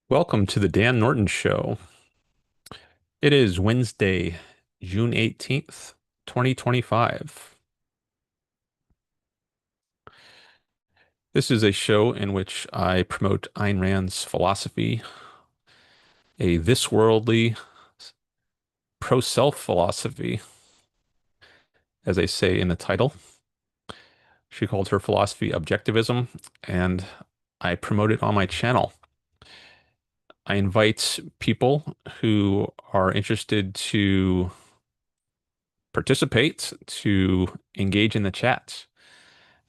Welcome to the Dan Norton Show. It is Wednesday, June 18th, 2025. This is a show in which I promote Ayn Rand's philosophy, a this worldly, pro-self philosophy, as they say in the title. She called her philosophy Objectivism, and I promote it on my channel. I invite people who are interested to participate to engage in the chat.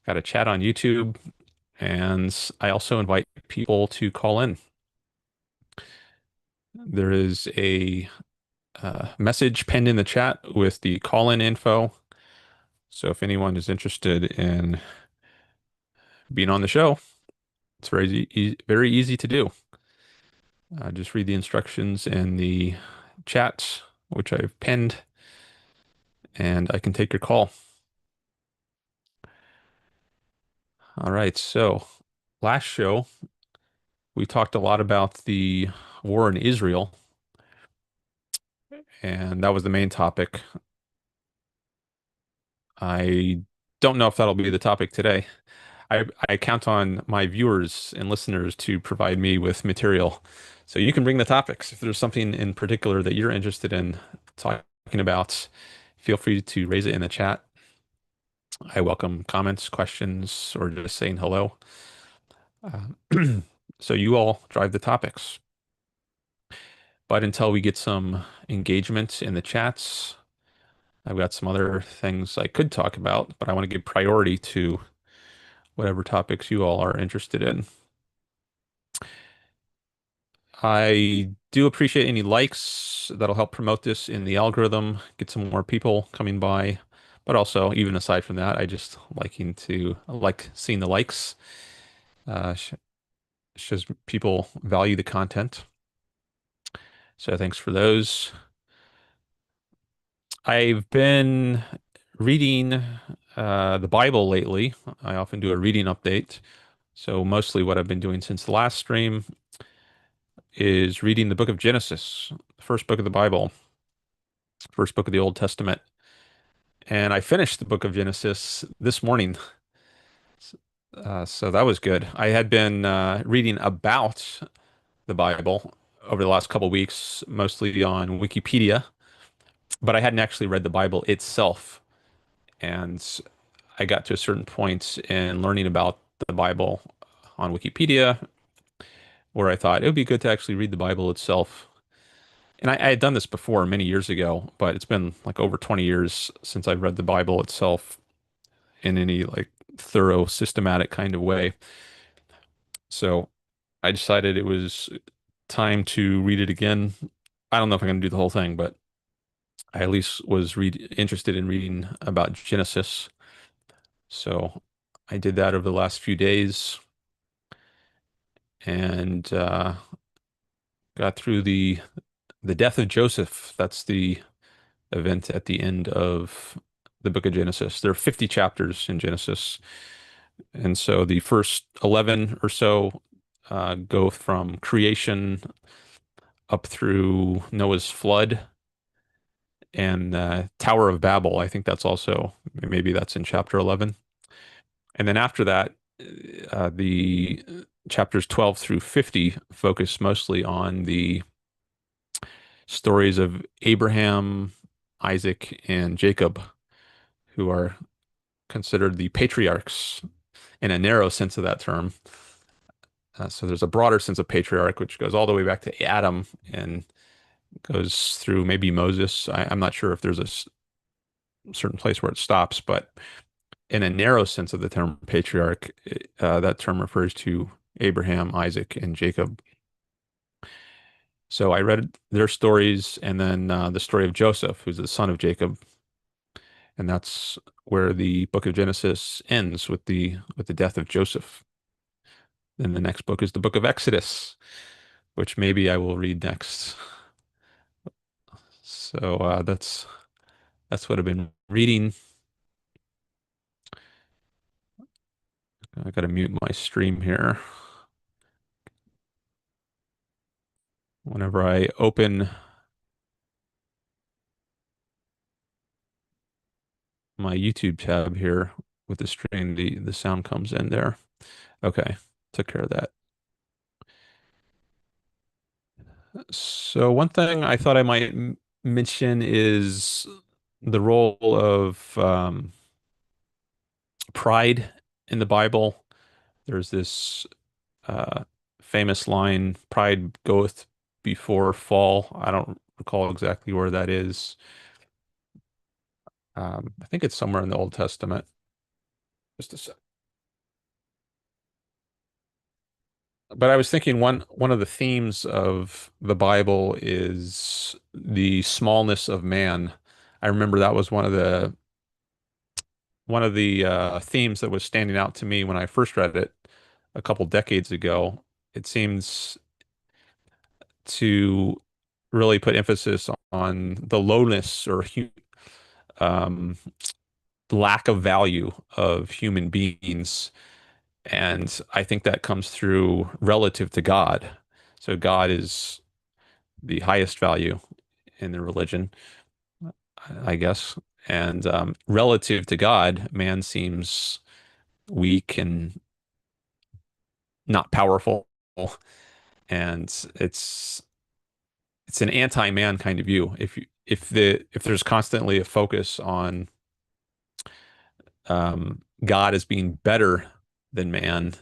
Got a chat on YouTube. And I also invite people to call in. There is a message pinned in the chat with the call-in info. So if anyone is interested in being on the show, it's very easy to do. Just read the instructions in the chat, which I've pinned, and I can take your call. All right, so last show, we talked a lot about the war in Israel, and that was the main topic. I don't know if that'll be the topic today. I count on my viewers and listeners to provide me with material. So you can bring the topics. If there's something in particular that you're interested in talking about, feel free to raise it in the chat. I welcome comments, questions, or just saying hello. So you all drive the topics. But until we get some engagement in the chats, I've got some other things I could talk about, but I want to give priority to whatever topics you all are interested in. I do appreciate any likes that'll help promote this in the algorithm, get some more people coming by. But also, even aside from that, I like seeing the likes. Sh Shows people value the content. So thanks for those. I've been reading the Bible lately. I often do a reading update. So mostly what I've been doing since the last stream is reading the book of Genesis, the first book of the Bible, first book of the Old Testament. And I finished the book of Genesis this morning. So that was good. I had been reading about the Bible over the last couple of weeks, mostly on Wikipedia, but I hadn't actually read the Bible itself. And I got to a certain point in learning about the Bible on Wikipedia where I thought it would be good to actually read the Bible itself. And I had done this before many years ago, but it's been like over 20 years since I've read the Bible itself in any like thorough, systematic kind of way. So I decided it was time to read it again. I don't know if I'm going to do the whole thing, but I at least was interested in reading about Genesis. So I did that over the last few days and got through the death of Joseph. That's the event at the end of the book of Genesis. There are 50 chapters in Genesis. And so the first 11 or so go from creation up through Noah's flood and Tower of Babel. I think that's also, maybe that's in chapter 11. And then after that, the chapters 12 through 50 focus mostly on the stories of Abraham, Isaac, and Jacob, who are considered the patriarchs in a narrow sense of that term. So there's a broader sense of patriarch, which goes all the way back to Adam and goes through maybe Moses. I'm not sure if there's a certain place where it stops, but in a narrow sense of the term patriarch, that term refers to Abraham, Isaac, and Jacob. So I read their stories and then the story of Joseph, who's the son of Jacob. And that's where the book of Genesis ends with the death of Joseph. Then the next book is the book of Exodus, which maybe I will read next. So that's what I've been reading. I got to mute my stream here. Whenever I open my YouTube tab here with the stream, the sound comes in there. Okay, took care of that. So one thing I thought I might mention is the role of pride in the Bible. There's this uh, famous line, "Pride goeth before fall." I don't recall exactly where that is. I think it's somewhere in the Old Testament. Just a sec. But I was thinking one of the themes of the Bible is the smallness of man. I remember that was one of the themes that was standing out to me when I first read it a couple decades ago. It seems to really put emphasis on the lowness or um, lack of value of human beings. And I think that comes through relative to God. So God is the highest value in the religion, I guess. And relative to God, man seems weak and not powerful. And it's an anti-man kind of view. If there's constantly a focus on God as being better than man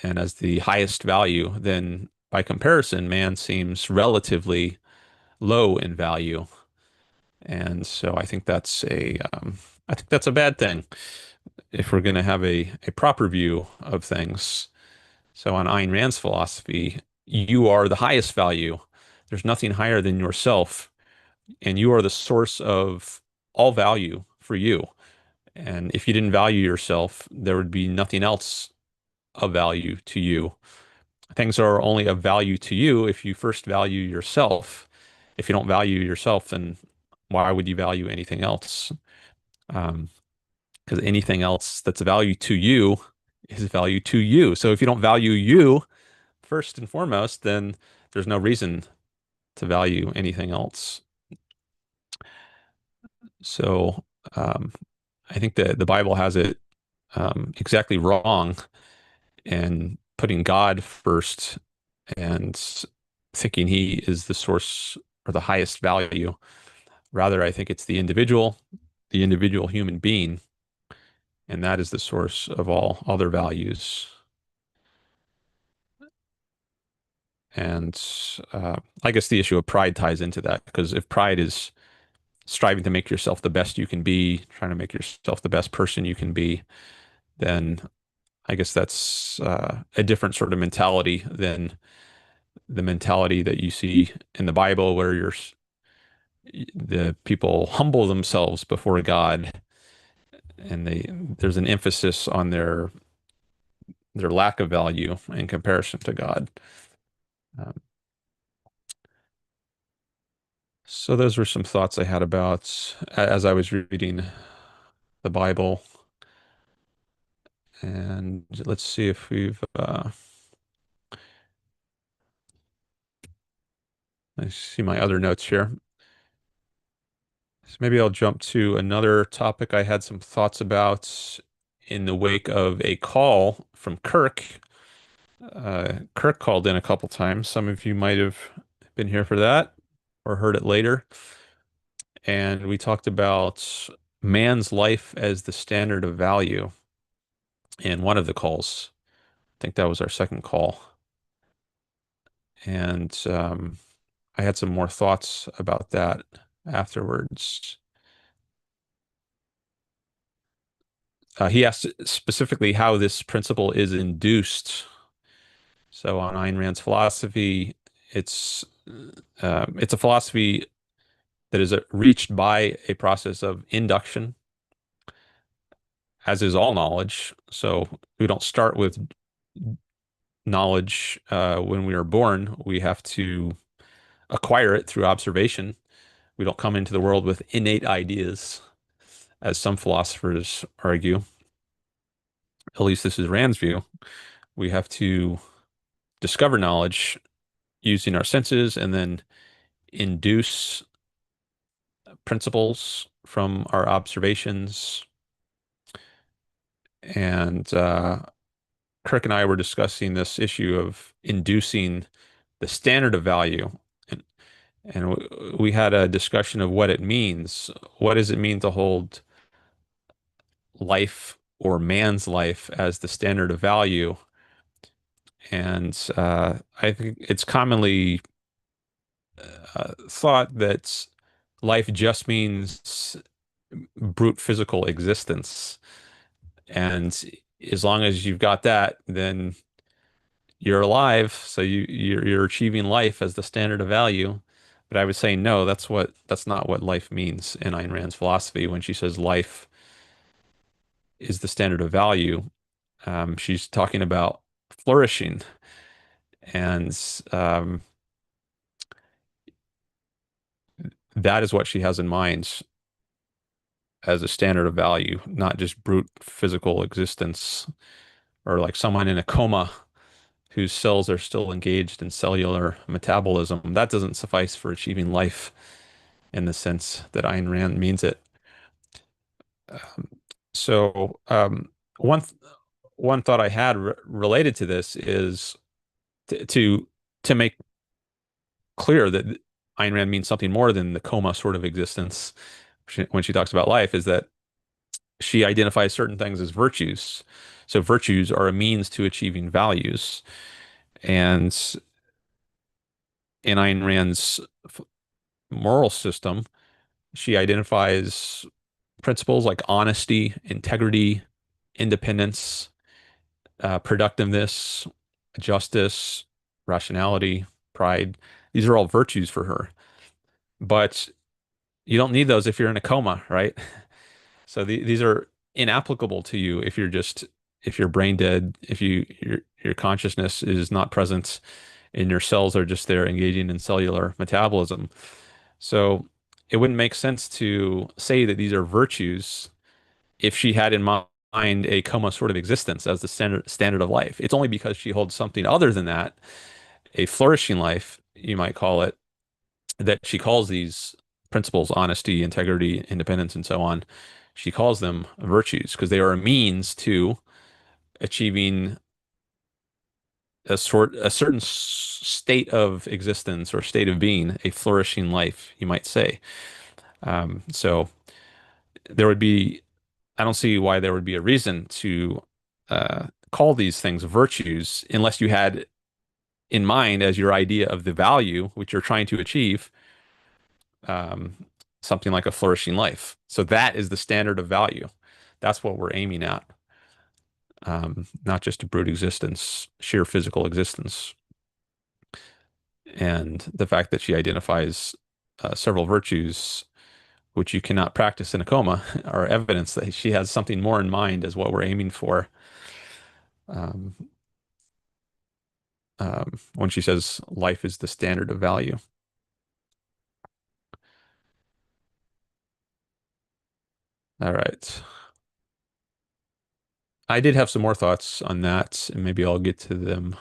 and as the highest value, then by comparison, man seems relatively low in value. And so I think that's a bad thing if we're going to have a proper view of things. So on Ayn Rand's philosophy, you are the highest value. There's nothing higher than yourself, and you are the source of all value for you. And if you didn't value yourself, there would be nothing else of value to you. Things are only of value to you if you first value yourself. If you don't value yourself, then why would you value anything else? Um, because anything else that's of value to you is value to you. So if you don't value you first and foremost, then there's no reason to value anything else. So um, I think the Bible has it exactly wrong in putting God first and thinking he is the source or the highest value. Rather, I think it's the individual human being, and that is the source of all other values. And I guess the issue of pride ties into that because if pride is striving to make yourself the best you can be, trying to make yourself the best person you can be, then I guess that's a different sort of mentality than the mentality that you see in the Bible, where the people humble themselves before God, and there's an emphasis on their lack of value in comparison to God. Um, so those were some thoughts I had about as I was reading the Bible. And let's see if I see my other notes here. So maybe I'll jump to another topic I had some thoughts about in the wake of a call from Kirk. Kirk called in a couple times. Some of you might have been here for that or heard it later. And we talked about man's life as the standard of value in one of the calls. I think that was our second call. And I had some more thoughts about that afterwards. He asked specifically how this principle is induced. So on Ayn Rand's philosophy, it's it's a philosophy that is reached by a process of induction, as is all knowledge. So we don't start with knowledge when we are born. We have to acquire it through observation. We don't come into the world with innate ideas, as some philosophers argue. At least this is Rand's view. We have to discover knowledge using our senses and then induce principles from our observations. And Kirk and I were discussing this issue of inducing the standard of value. And, we had a discussion of what it means. What does it mean to hold life or man's life as the standard of value? And I think it's commonly thought that life just means brute physical existence. And as long as you've got that, then you're alive. So you're achieving life as the standard of value. But I would say no, that's not what life means in Ayn Rand's philosophy. When she says life is the standard of value, she's talking about flourishing. And that is what she has in mind as a standard of value, not just brute physical existence or like someone in a coma whose cells are still engaged in cellular metabolism. That doesn't suffice for achieving life in the sense that Ayn Rand means it. Um, so one th one thought I had related to this is to to make clear that Ayn Rand means something more than the coma sort of existence when she talks about life, is that she identifies certain things as virtues. So virtues are a means to achieving values. And in Ayn Rand's moral system, she identifies principles like honesty, integrity, independence, productiveness, justice, rationality, pride. These are all virtues for her. But you don't need those if you're in a coma, right? So these are inapplicable to you if you're brain dead, if your consciousness is not present and your cells are just there engaging in cellular metabolism. So it wouldn't make sense to say that these are virtues if she had in mind a coma sort of existence as the standard of life. It's only because she holds something other than that, a flourishing life, you might call it, that she calls these principles, honesty, integrity, independence, and so on. She calls them virtues because they are a means to achieving a certain state of existence or state of being, a flourishing life, you might say. So there would be, I don't see why there would be a reason to call these things virtues unless you had in mind as your idea of the value which you're trying to achieve, um, something like a flourishing life. So that is the standard of value. That's what we're aiming at, not just a brute existence, sheer physical existence. And the fact that she identifies several virtues which you cannot practice in a coma are evidence that she has something more in mind as what we're aiming for. Um, when she says life is the standard of value. All right. I did have some more thoughts on that, and maybe I'll get to them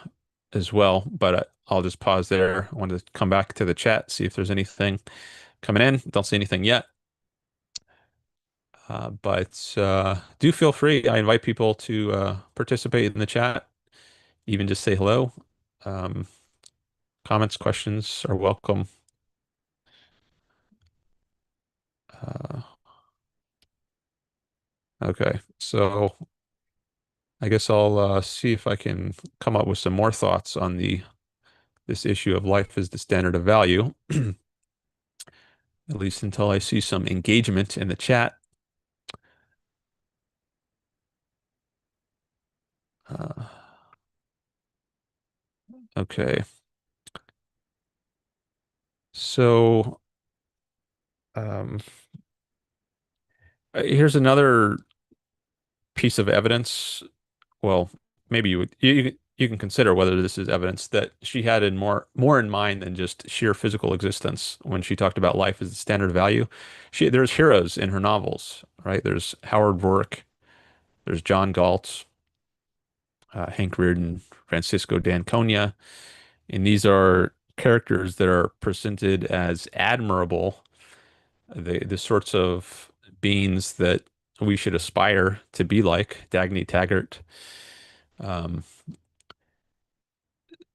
as well, but I'll just pause there. I wanted to come back to the chat, see if there's anything coming in. Don't see anything yet. But do feel free. I invite people to participate in the chat, even just say hello. Um, Comments, questions are welcome. Uh, okay, so I guess I'll see if I can come up with some more thoughts on this issue of life as the standard of value, at least until I see some engagement in the chat. Uh, okay, so um, here's another piece of evidence. Well, maybe you can consider whether this is evidence that she had in more in mind than just sheer physical existence when she talked about life as the standard value. There's heroes in her novels, right? There's Howard Rourke, there's John Galt, Hank Rearden, Francisco d'Anconia, and these are characters that are presented as admirable, the sorts of beings that we should aspire to be like, Dagny Taggart. Um,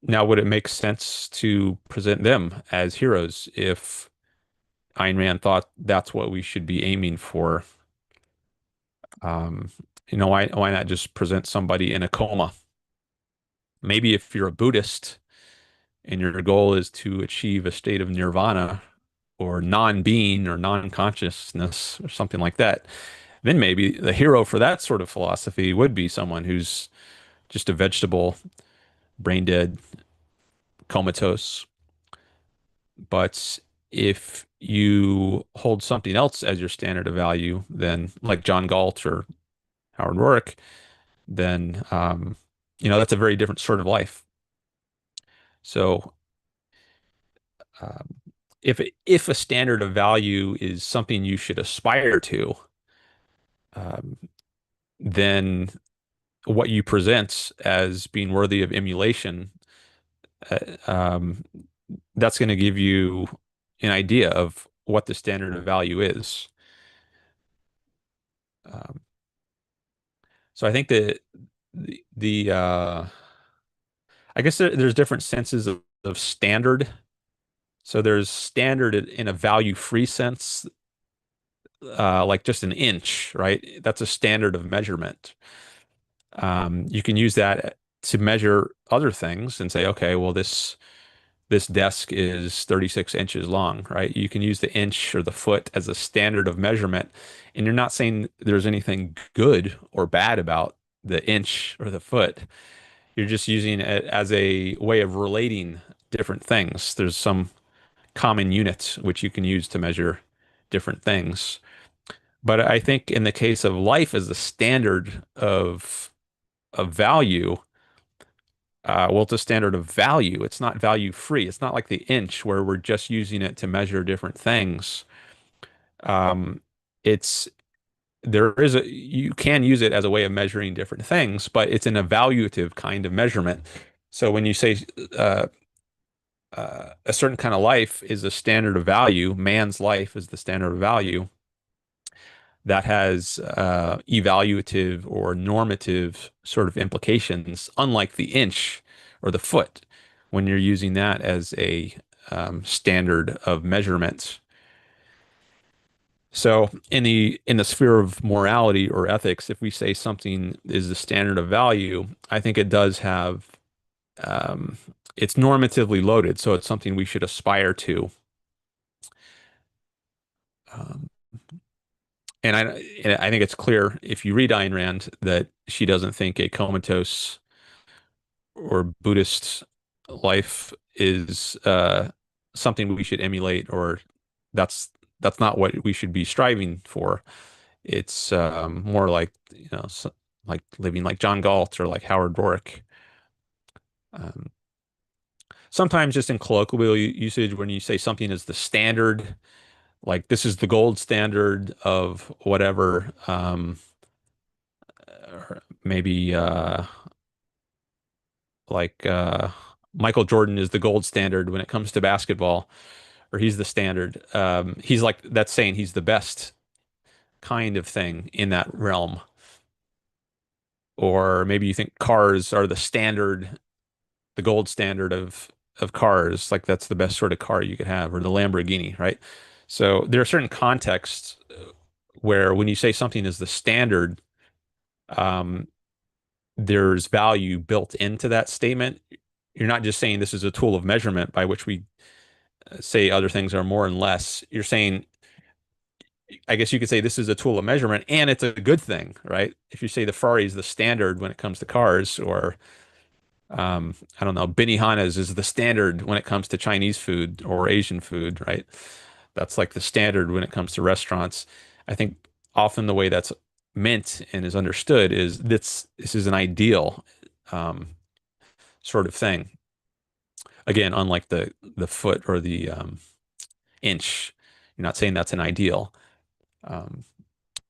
Now, would it make sense to present them as heroes if Ayn Rand thought that's what we should be aiming for? Um, why not just present somebody in a coma? Maybe if you're a Buddhist and your goal is to achieve a state of nirvana or non-being or non-consciousness or something like that, then maybe the hero for that sort of philosophy would be someone who's just a vegetable, brain dead, comatose. But if you hold something else as your standard of value, then like John Galt or Howard Roark, then that's a very different sort of life. So um, if a standard of value is something you should aspire to, um, then what you present as being worthy of emulation, uh, um, that's going to give you an idea of what the standard of value is. Um, so I think that the I guess there's different senses of standard. So there's standard in a value-free sense, like just an inch, right? That's a standard of measurement. You can use that to measure other things and say, okay, well, this desk is 36 inches long, right? You can use the inch or the foot as a standard of measurement, and you're not saying there's anything good or bad about the inch or the foot. You're just using it as a way of relating different things. There's some common units which you can use to measure different things. But I think in the case of life as the standard of value, well, it's a standard of value. It's not value free. It's not like the inch where we're just using it to measure different things. Um, it's you can use it as a way of measuring different things, but it's an evaluative kind of measurement. So when you say uh, a certain kind of life is a standard of value, man's life is the standard of value, that has evaluative or normative sort of implications, unlike the inch or the foot, when you're using that as a standard of measurement. So in the sphere of morality or ethics, if we say something is the standard of value, I think it does have um, it's normatively loaded, so it's something we should aspire to. Um, and I think it's clear if you read Ayn Rand that she doesn't think a comatose or Buddhist life is something we should emulate, or that's that's not what we should be striving for. It's more like like living like John Galt or like Howard Roark. Um, Sometimes just in colloquial usage, when you say something is the standard, like this is the gold standard of whatever, or maybe like Michael Jordan is the gold standard when it comes to basketball, or he's the standard. He's like that's saying he's the best kind of thing in that realm. Or maybe you think cars are the standard, the gold standard of cars, like that's the best sort of car you could have, or the Lamborghini, right? So there are certain contexts where when you say something is the standard, um, there's value built into that statement. You're not just saying this is a tool of measurement by which we say other things are more and less. You're saying, I guess you could say this is a tool of measurement and it's a good thing, right? If you say the Ferrari is the standard when it comes to cars, or I don't know, Benihana's is the standard when it comes to Chinese food or Asian food, right? That's like the standard when it comes to restaurants. I think often the way that's meant and is understood is this is an ideal um, sort of thing. Again, unlike the foot or the inch, you're not saying that's an ideal. Um,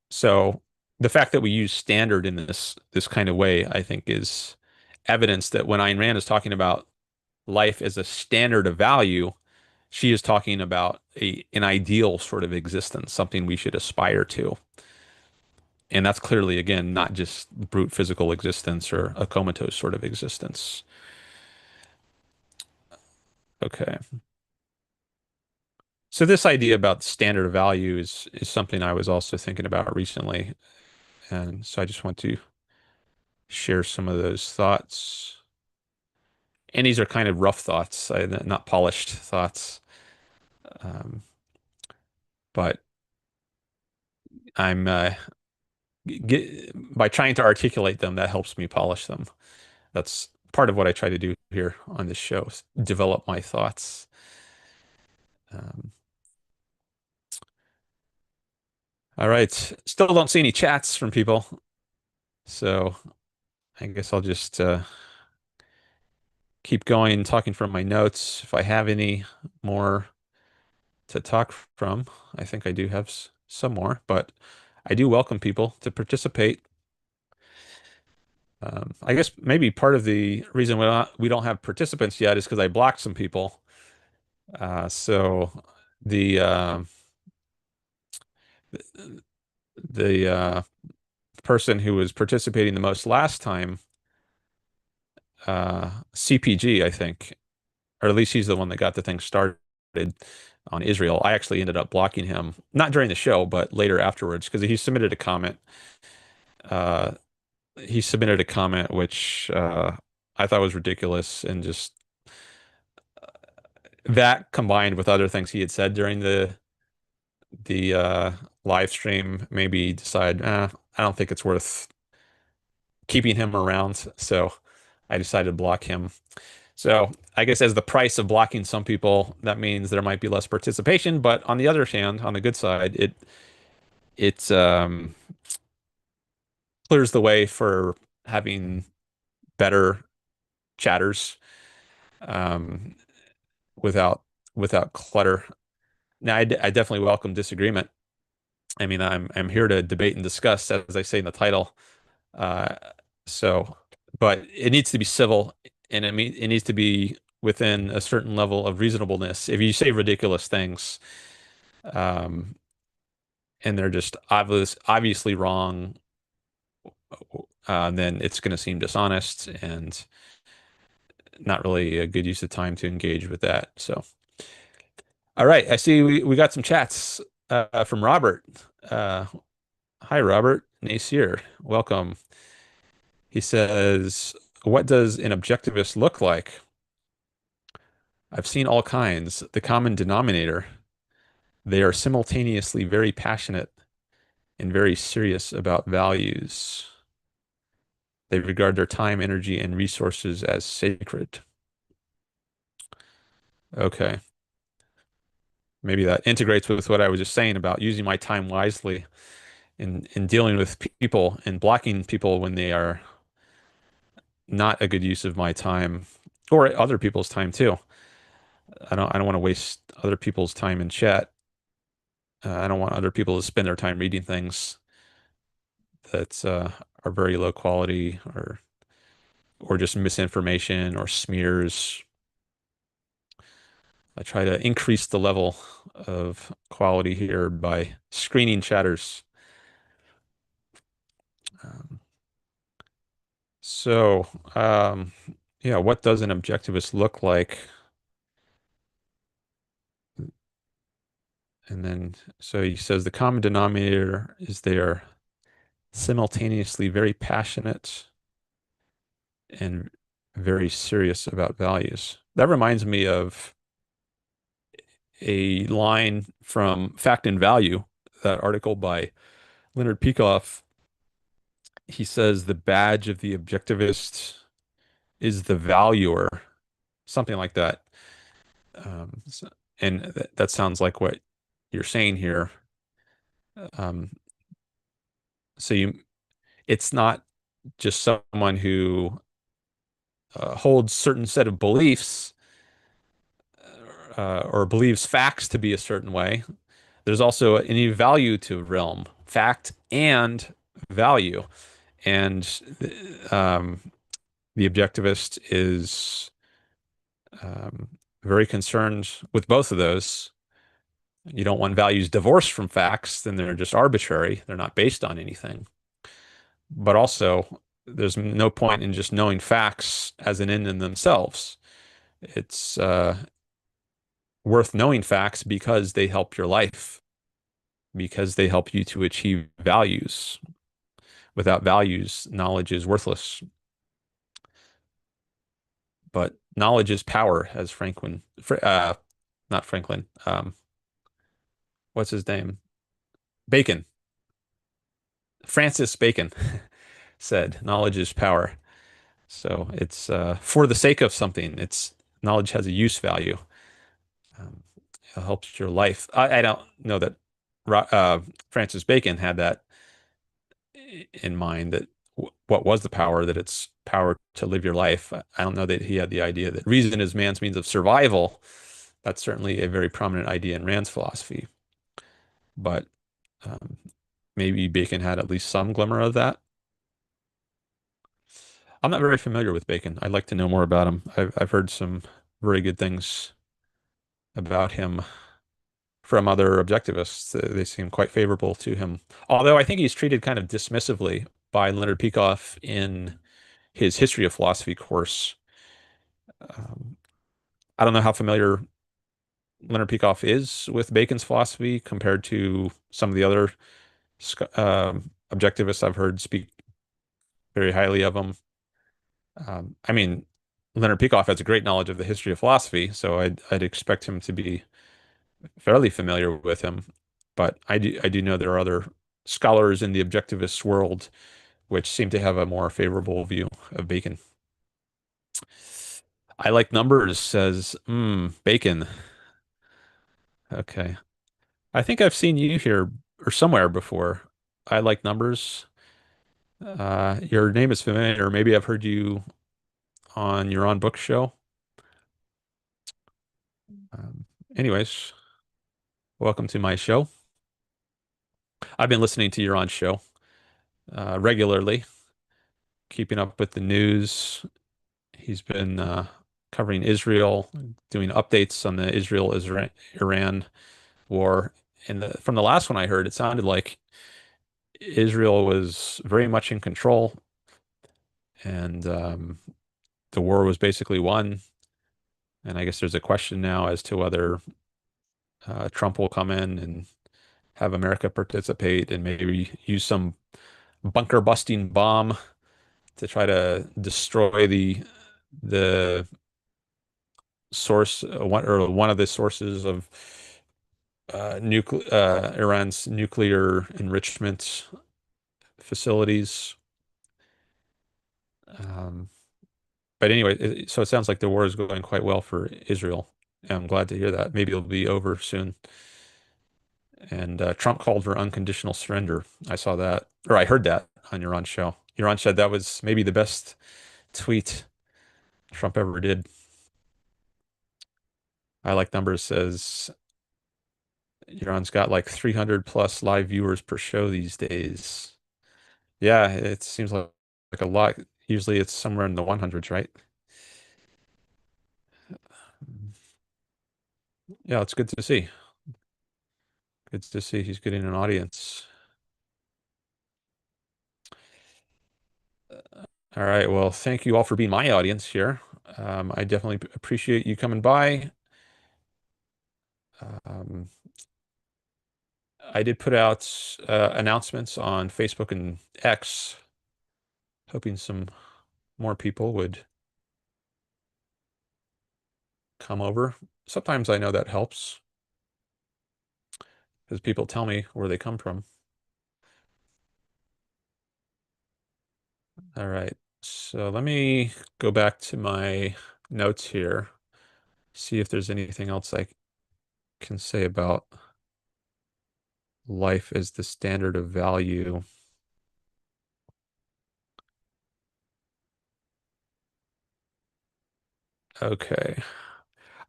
so the fact that we use standard in this kind of way, I think, is evidence that when Ayn Rand is talking about life as a standard of value, she is talking about an ideal sort of existence, something we should aspire to. And that's clearly, again, not just brute physical existence or a comatose sort of existence. Okay. So this idea about standard of value is something I was also thinking about recently. And so I just want to share some of those thoughts. And these are kind of rough thoughts, not polished thoughts. Um, but I'm by trying to articulate them, that helps me polish them. That's part of what I try to do here on this show, is develop my thoughts. Um, all right. Still don't see any chats from people. So I guess I'll just keep going, talking from my notes. If I have any more to talk from, I think I do have some more, but I do welcome people to participate. I guess maybe part of the reason we don't have participants yet is because I blocked some people. So the the person who was participating the most last time, CPG, I think, or at least he's the one that got the thing started on Israel. I actually ended up blocking him, not during the show, but later afterwards, because he submitted a comment. Uh, he submitted a comment which I thought was ridiculous, and just that combined with other things he had said during the live stream maybe decide, I don't think it's worth keeping him around. So I decided to block him. So I guess as the price of blocking some people, that means there might be less participation. But on the other hand, on the good side, it clears the way for having better chatters um, without without clutter. Now, I definitely welcome disagreement. I mean, I'm here to debate and discuss, as I say in the title. Uh, so, but it needs to be civil, and it needs to be within a certain level of reasonableness. If you say ridiculous things, um, and they're just obviously wrong, then it's going to seem dishonest and not really a good use of time to engage with that. So, all right, I see we got some chats from Robert. Uh, Hi, Robert. Nasir, welcome. He says, "What does an objectivist look like? I've seen all kinds. The common denominator, they are simultaneously very passionate and very serious about values. They regard their time, energy, and resources as sacred." Okay. Maybe that integrates with what I was just saying about using my time wisely in dealing with people and blocking people when they are not a good use of my time or other people's time too. I don't want to waste other people's time in chat. I don't want other people to spend their time reading things that are very low quality or just misinformation or smears. I try to increase the level of quality here by screening chatters. Um, so, um, yeah, what does an objectivist look like? And then, so he says the common denominator is they are simultaneously very passionate and very serious about values. That reminds me of a line from Fact and Value, that article by Leonard Peikoff. He says the badge of the objectivist is the valuer, something like that. And that sounds like what you're saying here. Um, so it's not just someone who holds certain set of beliefs or believes facts to be a certain way. There's also an value to realm, fact and value. And um, the objectivist is Um, Very concerned with both of those. You don't want values divorced from facts, then they're just arbitrary. They're not based on anything. But also, there's no point in just knowing facts as an end in themselves. It's worth knowing facts because they help your life, because they help you to achieve values. Without values, knowledge is worthless. But knowledge is power, as not Franklin, what's his name? Bacon, Francis Bacon said, knowledge is power. So it's for the sake of something. It's knowledge has a use value. Um, it helps your life. I don't know that Francis Bacon had that in mind. That what was the power? That it's power to live your life. I don't know that he had the idea that reason is man's means of survival. That's certainly a very prominent idea in Rand's philosophy. But um, maybe Bacon had at least some glimmer of that. I'm not very familiar with Bacon. I'd like to know more about him. I've heard some very good things about him from other objectivists. They seem quite favorable to him. Although I think he's treated kind of dismissively by Leonard Peikoff in his History of Philosophy course. Um, I don't know how familiar Leonard Peikoff is with Bacon's philosophy compared to some of the other objectivists I've heard speak very highly of him. I mean, Leonard Peikoff has a great knowledge of the history of philosophy, so I'd expect him to be fairly familiar with him. But I do know there are other scholars in the objectivist world which seem to have a more favorable view of Bacon. I like numbers, says Bacon. Okay. I think I've seen you here or somewhere before. I like numbers. Your name is familiar. Maybe I've heard you on your own book show. Um, Anyways, welcome to my show. I've been listening to your on show regularly, keeping up with the news. He's been covering Israel, doing updates on the Israel-Iran war. And from the last one I heard, it sounded like Israel was very much in control, and the war was basically won. And I guess there's a question now as to whether Trump will come in and have America participate and maybe use some bunker busting bomb to try to destroy the source one of the sources of Iran's nuclear enrichment facilities. Um, but anyway, so it sounds like the war is going quite well for Israel. I'm glad to hear that. Maybe it'll be over soon. And Trump called for unconditional surrender. I saw that, or I heard that on your on show. Your on said that was maybe the best tweet Trump ever did. I like numbers says Euron's got like 300 plus live viewers per show these days. Yeah, it seems like a lot. Usually it's somewhere in the 100s, right? Yeah, it's good to see. Good to see he's getting an audience. All right, well, thank you all for being my audience here. I definitely appreciate you coming by. Um, I did put out announcements on Facebook and X, hoping some more people would come over. Sometimes I know that helps because people tell me where they come from. All right, so let me go back to my notes here, see if there's anything else I can say about life as the standard of value. Okay.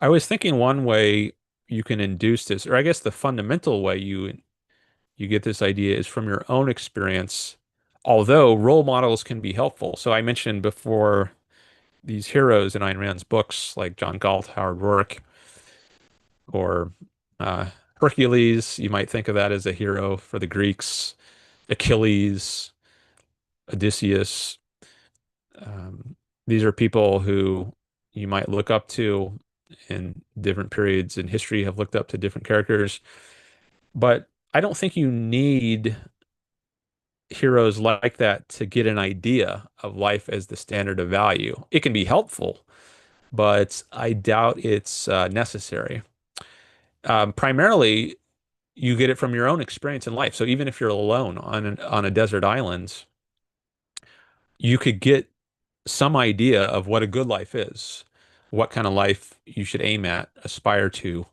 I was thinking one way you can induce this, or I guess the fundamental way you get this idea is from your own experience, although role models can be helpful. So I mentioned before these heroes in Ayn Rand's books, like John Galt, Howard Rourke, or uh, Hercules. You might think of that as a hero for the Greeks. Achilles, Odysseus. Um, these are people who you might look up to in different periods in history, have looked up to different characters. But I don't think you need heroes like that to get an idea of life as the standard of value. It can be helpful, but I doubt it's necessary. Primarily, you get it from your own experience in life. So even if you're alone on a desert island, you could get some idea of what a good life is, what kind of life you should aim at, aspire to.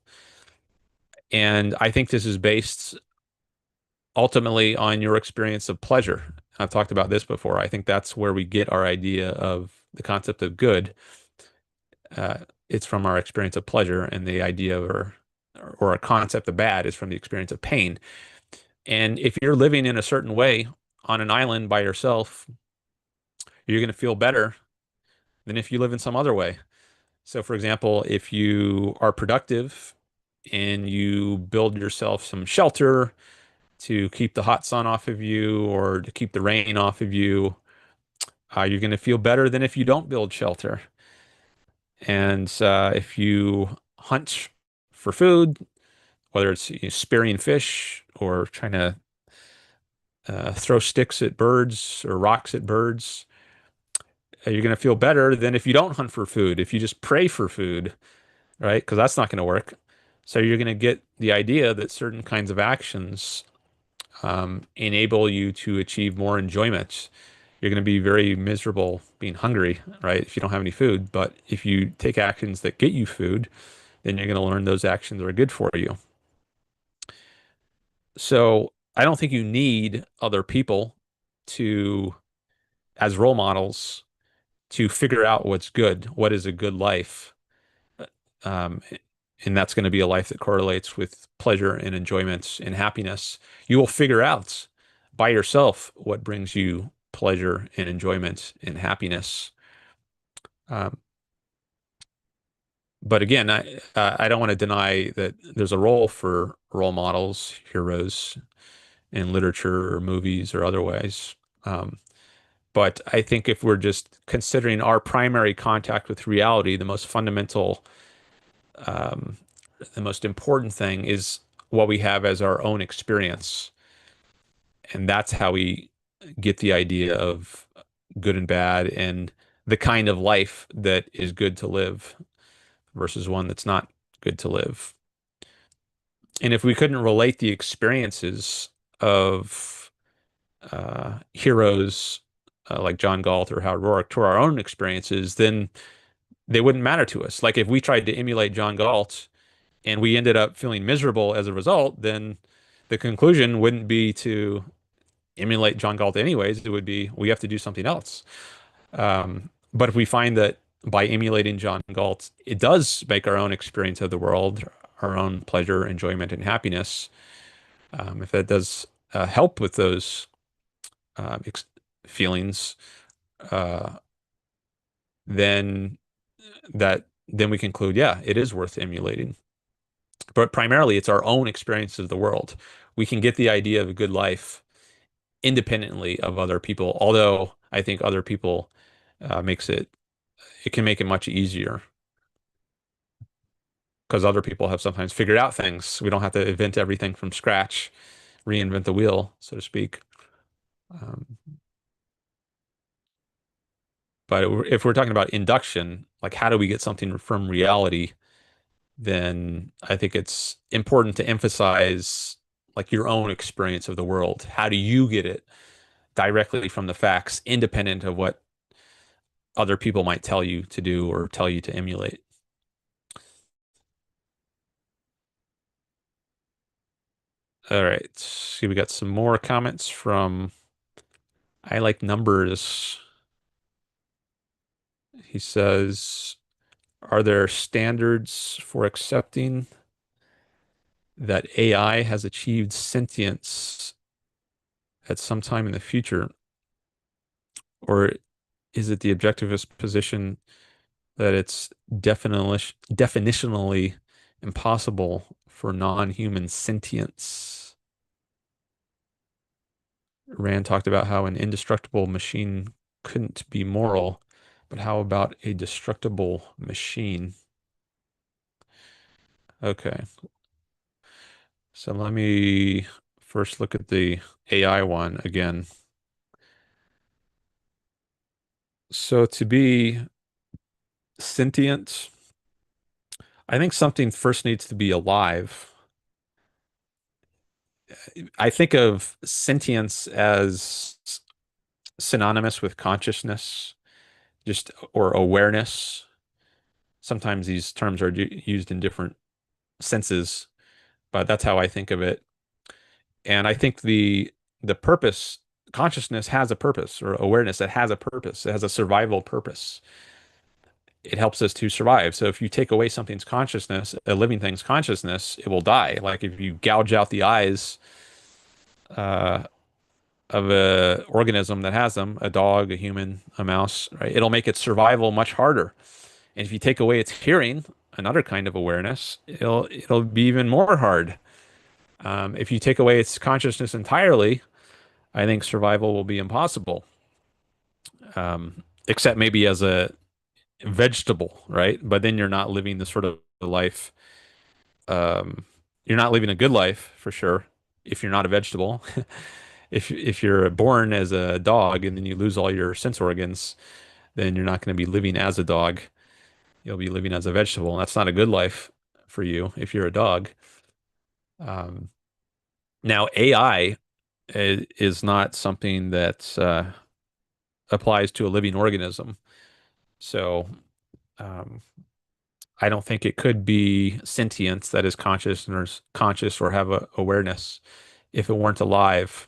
And I think this is based ultimately on your experience of pleasure. I've talked about this before. I think that's where we get our idea of the concept of good. Uh, it's from our experience of pleasure, and the idea or a concept of bad is from the experience of pain. And if you're living in a certain way on an island by yourself, you're going to feel better than if you live in some other way. So, for example, if you are productive and you build yourself some shelter to keep the hot sun off of you or to keep the rain off of you, you're going to feel better than if you don't build shelter. And if you hunt for food, whether it's spearing fish or trying to throw sticks at birds or rocks at birds, you're going to feel better than if you don't hunt for food, if you just pray for food, right? Because that's not going to work. So you're going to get the idea that certain kinds of actions enable you to achieve more enjoyment. You're going to be very miserable being hungry, right? If you don't have any food. But if you take actions that get you food, then you're going to learn those actions are good for you. So I don't think you need other people to, as role models, to figure out what's good, what is a good life. Um, and that's going to be a life that correlates with pleasure and enjoyment and happiness. You will figure out by yourself what brings you pleasure and enjoyment and happiness. Um, but again, I don't want to deny that there's a role for role models, heroes in literature or movies or otherwise. Um, but I think if we're just considering our primary contact with reality, um, the most important thing is what we have as our own experience. And that's how we get the idea of good and bad and the kind of life that is good to live versus one that's not good to live. And if we couldn't relate the experiences of heroes like John Galt or Howard Rourke to our own experiences, then they wouldn't matter to us. Like if we tried to emulate John Galt and we ended up feeling miserable as a result, then the conclusion wouldn't be to emulate John Galt anyways. It would be we have to do something else. But if we find that by emulating John Galt, it does make our own experience of the world, our own pleasure, enjoyment, and happiness, if that does help with those ex feelings, uh, then then we conclude, yeah, it is worth emulating. But primarily, it's our own experience of the world. We can get the idea of a good life independently of other people, although I think other people makes it can make it much easier because other people have sometimes figured out things. We don't have to invent everything from scratch, reinvent the wheel, so to speak. Um, but if we're talking about induction, like how do we get something from reality, then I think it's important to emphasize like your own experience of the world. How do you get it directly from the facts, independent of what other people might tell you to do or tell you to emulate? All right. See, we got some more comments from I like numbers. He says, are there standards for accepting that AI has achieved sentience at some time in the future? Or Is it the objectivist position that it's definitionally impossible for non-human sentience? Rand talked about how an indestructible machine couldn't be moral, but how about a destructible machine? Okay, so let me first look at the AI one again. So to be sentient, I think something first needs to be alive. I think of sentience as synonymous with consciousness, just or awareness. Sometimes these terms are used in different senses, but that's how I think of it. And I think the purpose, consciousness has a purpose, or awareness that has a purpose. It has a survival purpose. It helps us to survive. So if you take away something's consciousness, a living thing's consciousness, it will die. Like if you gouge out the eyes uh, of a organism that has them, a dog, a human, a mouse, right? It'll make its survival much harder. And if you take away its hearing, another kind of awareness, it'll be even more hard. If you take away its consciousness entirely, I think survival will be impossible. Except maybe as a vegetable, right? But then you're not living the sort of life. Um, you're not living a good life for sure if you're not a vegetable. If you're born as a dog and then you lose all your sense organs, then you're not going to be living as a dog. You'll be living as a vegetable, and that's not a good life for you if you're a dog. Um, Now, AI is not something that applies to a living organism. So um, I don't think it could be sentience that is conscious or have a awareness if it weren't alive.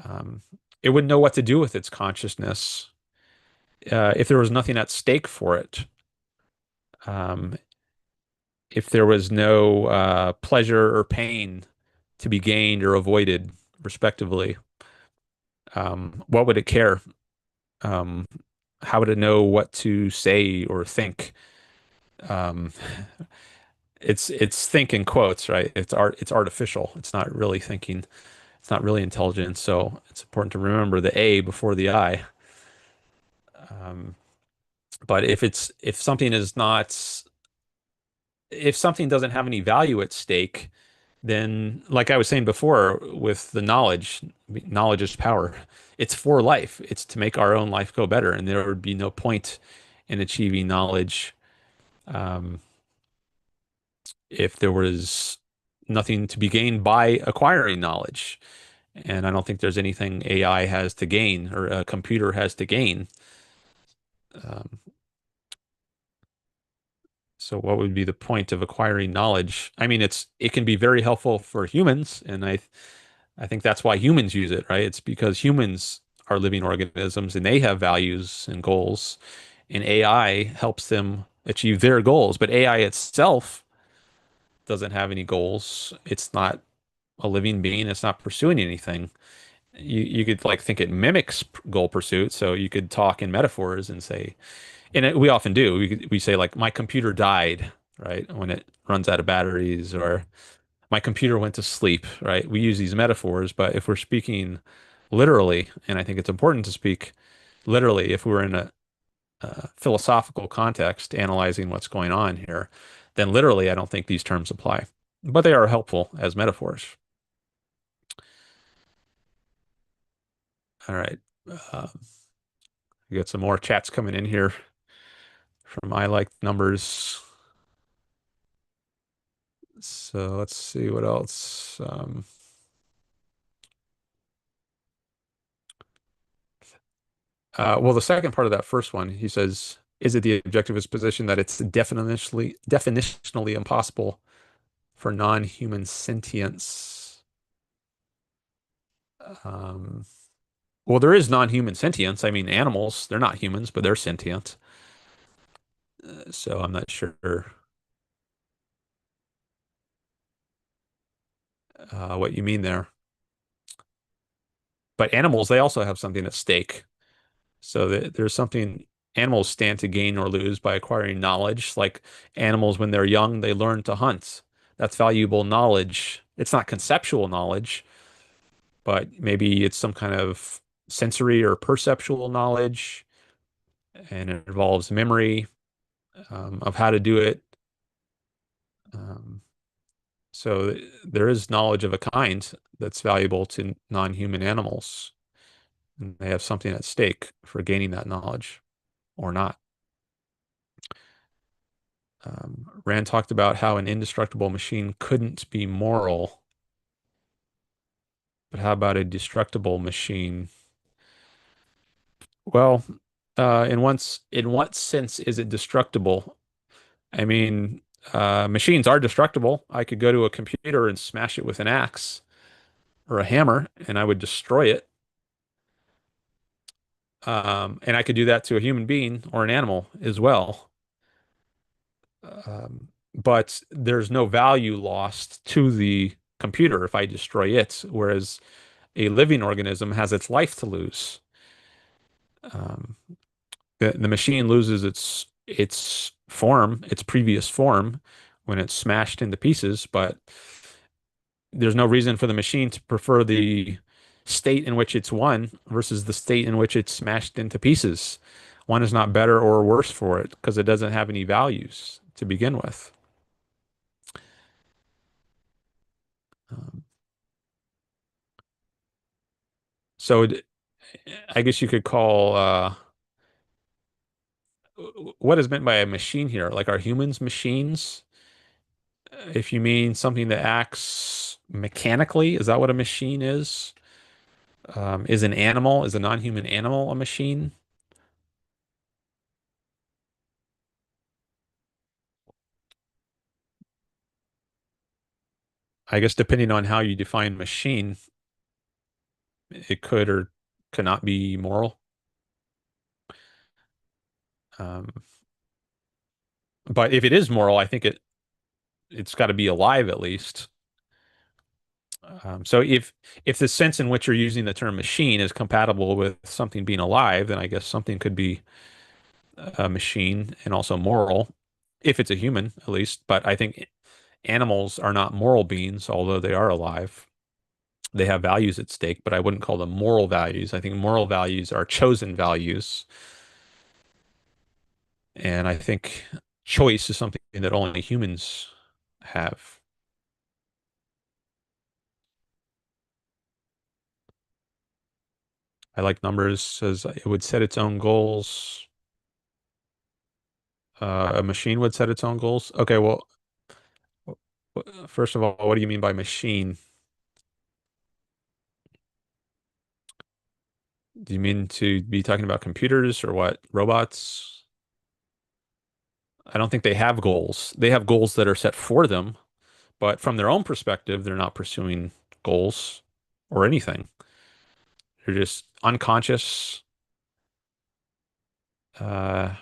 Um, it wouldn't know what to do with its consciousness if there was nothing at stake for it. Um, if there was no pleasure or pain to be gained or avoided, respectively, what would it care? Um, how would it know what to say or think? Um, it's think in quotes, right? It's artificial. It's not really thinking. It's not really intelligent. So it's important to remember the A before the I. Um, but if something is not if something doesn't have any value at stake, then like I was saying before with the knowledge is power. It's for life. It's to make our own life go better, and there would be no point in achieving knowledge um, if there was nothing to be gained by acquiring knowledge. And I don't think there's anything AI has to gain or a computer has to gain. Um, so what would be the point of acquiring knowledge? I mean, it can be very helpful for humans, and I think that's why humans use it, right? It's because humans are living organisms and they have values and goals, and AI helps them achieve their goals. But AI itself doesn't have any goals. It's not a living being. It's not pursuing anything. You could like think it mimics goal pursuit. So you could talk in metaphors and say, we often do. We say like my computer died, right? When it runs out of batteries, or my computer went to sleep, right? We use these metaphors, but if we're speaking literally, and I think it's important to speak literally if we're in a philosophical context analyzing what's going on here, then literally I don't think these terms apply, but they are helpful as metaphors. All right. We got some more chats coming in here from I like numbers. So let's see what else. Well, the second part of that first one, he says, is it the objectivist position that it's definitionally impossible for non-human sentience? Um, well, there is non-human sentience. I mean, animals, they're not humans, but they're sentient. So I'm not sure what you mean there. But animals, they also have something at stake. So there's something animals stand to gain or lose by acquiring knowledge. Like animals, when they're young, they learn to hunt. That's valuable knowledge. It's not conceptual knowledge, but maybe it's some kind of sensory or perceptual knowledge, and it involves memory of how to do it. Um, so there is knowledge of a kind that's valuable to non-human animals, and they have something at stake for gaining that knowledge or not. Rand talked about how an indestructible machine couldn't be moral, but how about a destructible machine? Well, in what sense is it destructible? I mean, machines are destructible. I could go to a computer and smash it with an axe or a hammer, and I would destroy it. And I could do that to a human being or an animal as well. But there's no value lost to the computer if I destroy it, whereas a living organism has its life to lose. Um, the machine loses its form, its previous form, when it's smashed into pieces, but there's no reason for the machine to prefer the state in which it's won versus the state in which it's smashed into pieces. One is not better or worse for it because it doesn't have any values to begin with. Um, so I guess you could call what is meant by a machine here? Like, are humans machines? If you mean something that acts mechanically, is that what a machine is? Is a non-human animal a machine? I guess depending on how you define machine, it could or could not be moral. Um, but if it is moral, I think it's got to be alive at least. So if the sense in which you're using the term machine is compatible with something being alive, then I guess something could be a machine and also moral, if it's a human at least. But I think animals are not moral beings, although they are alive. They have values at stake, but I wouldn't call them moral values. I think moral values are chosen values. And I think choice is something that only humans have. I like numbers, says it would set its own goals. A machine would set its own goals. Okay, well, first of all, what do you mean by machine? Do you mean to be talking about computers or what? Robots? I don't think they have goals. They have goals that are set for them, but from their own perspective, they're not pursuing goals or anything. They're just unconscious, uh,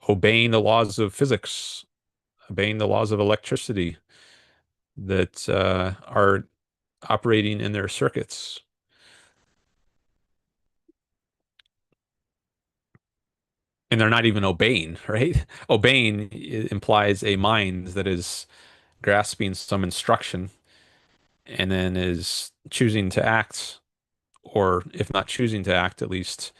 obeying the laws of physics, obeying the laws of electricity that are operating in their circuits. And they're not even obeying, right? Obeying implies a mind that is grasping some instruction and then is choosing to act, or if not choosing to act, at least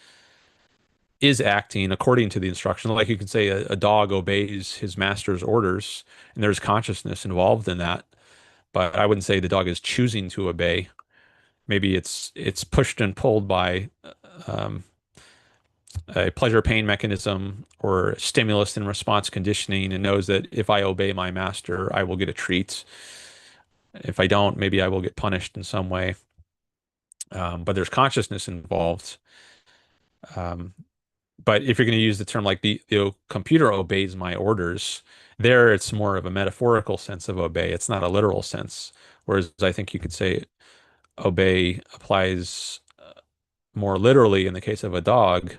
is acting according to the instruction. Like you could say a dog obeys his master's orders, and there's consciousness involved in that. But I wouldn't say the dog is choosing to obey. Maybe it's pushed and pulled by um, a pleasure pain mechanism or stimulus and response conditioning, and knows that if I obey my master, I will get a treat. If I don't, maybe I will get punished in some way. But there's consciousness involved. Um, but if you're going to use the term like the computer obeys my orders, there it's more of a metaphorical sense of obey. It's not a literal sense. Whereas I think you could say obey applies more literally in the case of a dog,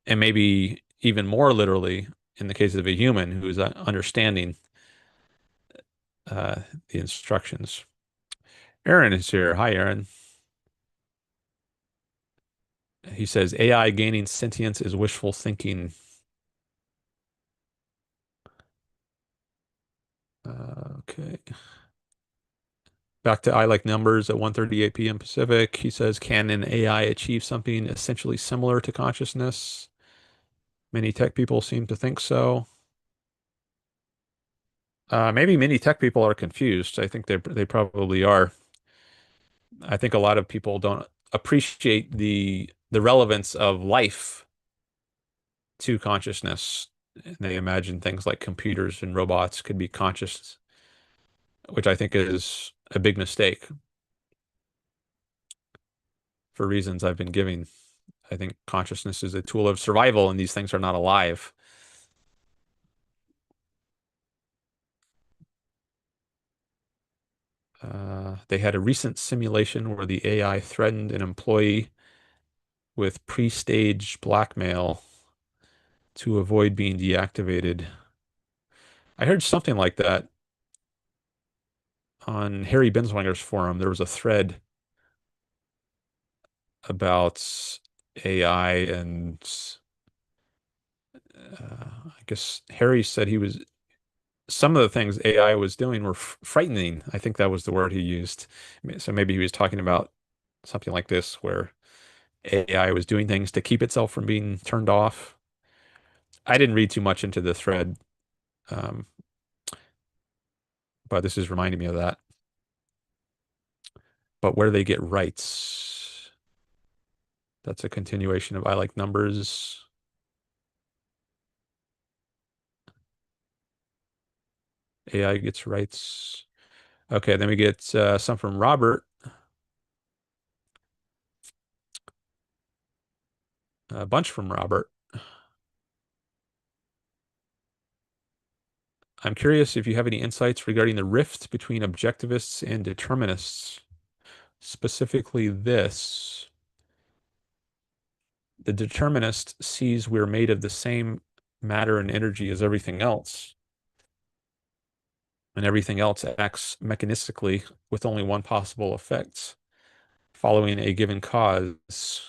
and maybe even more literally in the case of a human who is understanding uh, the instructions. Aaron is here. Hi, Aaron. He says AI gaining sentience is wishful thinking. Okay. Back to I like numbers at 1:38 p.m. Pacific. He says, can an AI achieve something essentially similar to consciousness? Many tech people seem to think so. Maybe many tech people are confused. I think they probably are. I think a lot of people don't appreciate the relevance of life to consciousness. And they imagine things like computers and robots could be conscious, which I think is a big mistake for reasons I've been giving. I think consciousness is a tool of survival, and these things are not alive. They had a recent simulation where the AI threatened an employee with pre-staged blackmail to avoid being deactivated. I heard something like that on Harry Binswanger's forum. There was a thread about AI, and I guess Harry said he was some of the things AI was doing were frightening. I think that was the word he used. So maybe he was talking about something like this, where AI was doing things to keep itself from being turned off. I didn't read too much into the thread, um, but this is reminding me of that. But where they get rights, that's a continuation of I like numbers. AI gets rights. Okay, then we get some from Robert, a bunch from Robert. I'm curious if you have any insights regarding the rift between objectivists and determinists. Specifically this, the determinist sees we're made of the same matter and energy as everything else, and everything else acts mechanistically with only one possible effect, following a given cause.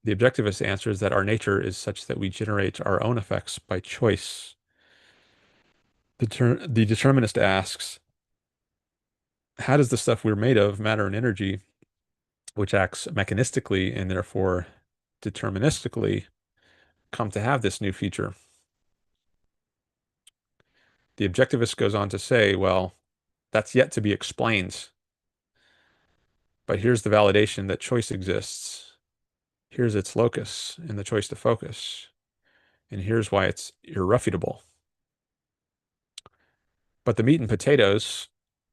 The objectivist answers that our nature is such that we generate our own effects by choice. The determinist asks, how does the stuff we're made of, matter and energy, which acts mechanistically and therefore deterministically, come to have this new feature? The objectivist goes on to say, well, that's yet to be explained. But here's the validation that choice exists. Here's its locus in the choice to focus. And here's why it's irrefutable. But the meat and potatoes,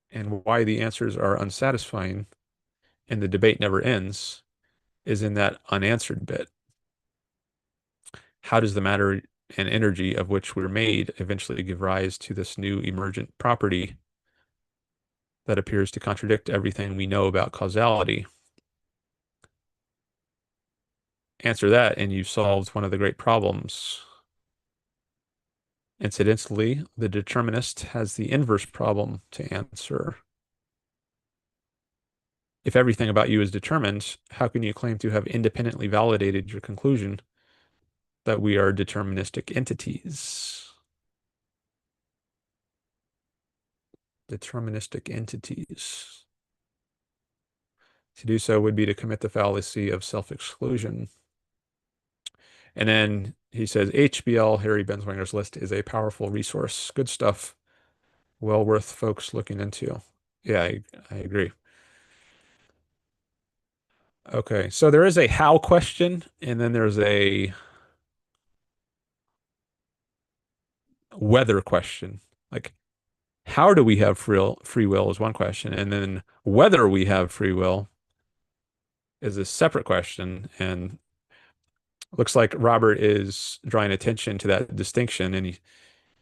and why the answers are unsatisfying and the debate never ends, is in that unanswered bit. How does the matter and energy of which we're made eventually give rise to this new emergent property that appears to contradict everything we know about causality? Answer that, and you've solved one of the great problems. Incidentally, the determinist has the inverse problem to answer. If everything about you is determined, how can you claim to have independently validated your conclusion that we are deterministic entities? Deterministic entities. To do so would be to commit the fallacy of self-exclusion. And then he says, HBL, Harry Binswanger's list, is a powerful resource. Good stuff. Well worth folks looking into. Yeah, I agree. Okay, so there is a how question, and then there's a whether question. Like, how do we have free will is one question, and then whether we have free will is a separate question. And looks like Robert is drawing attention to that distinction, and he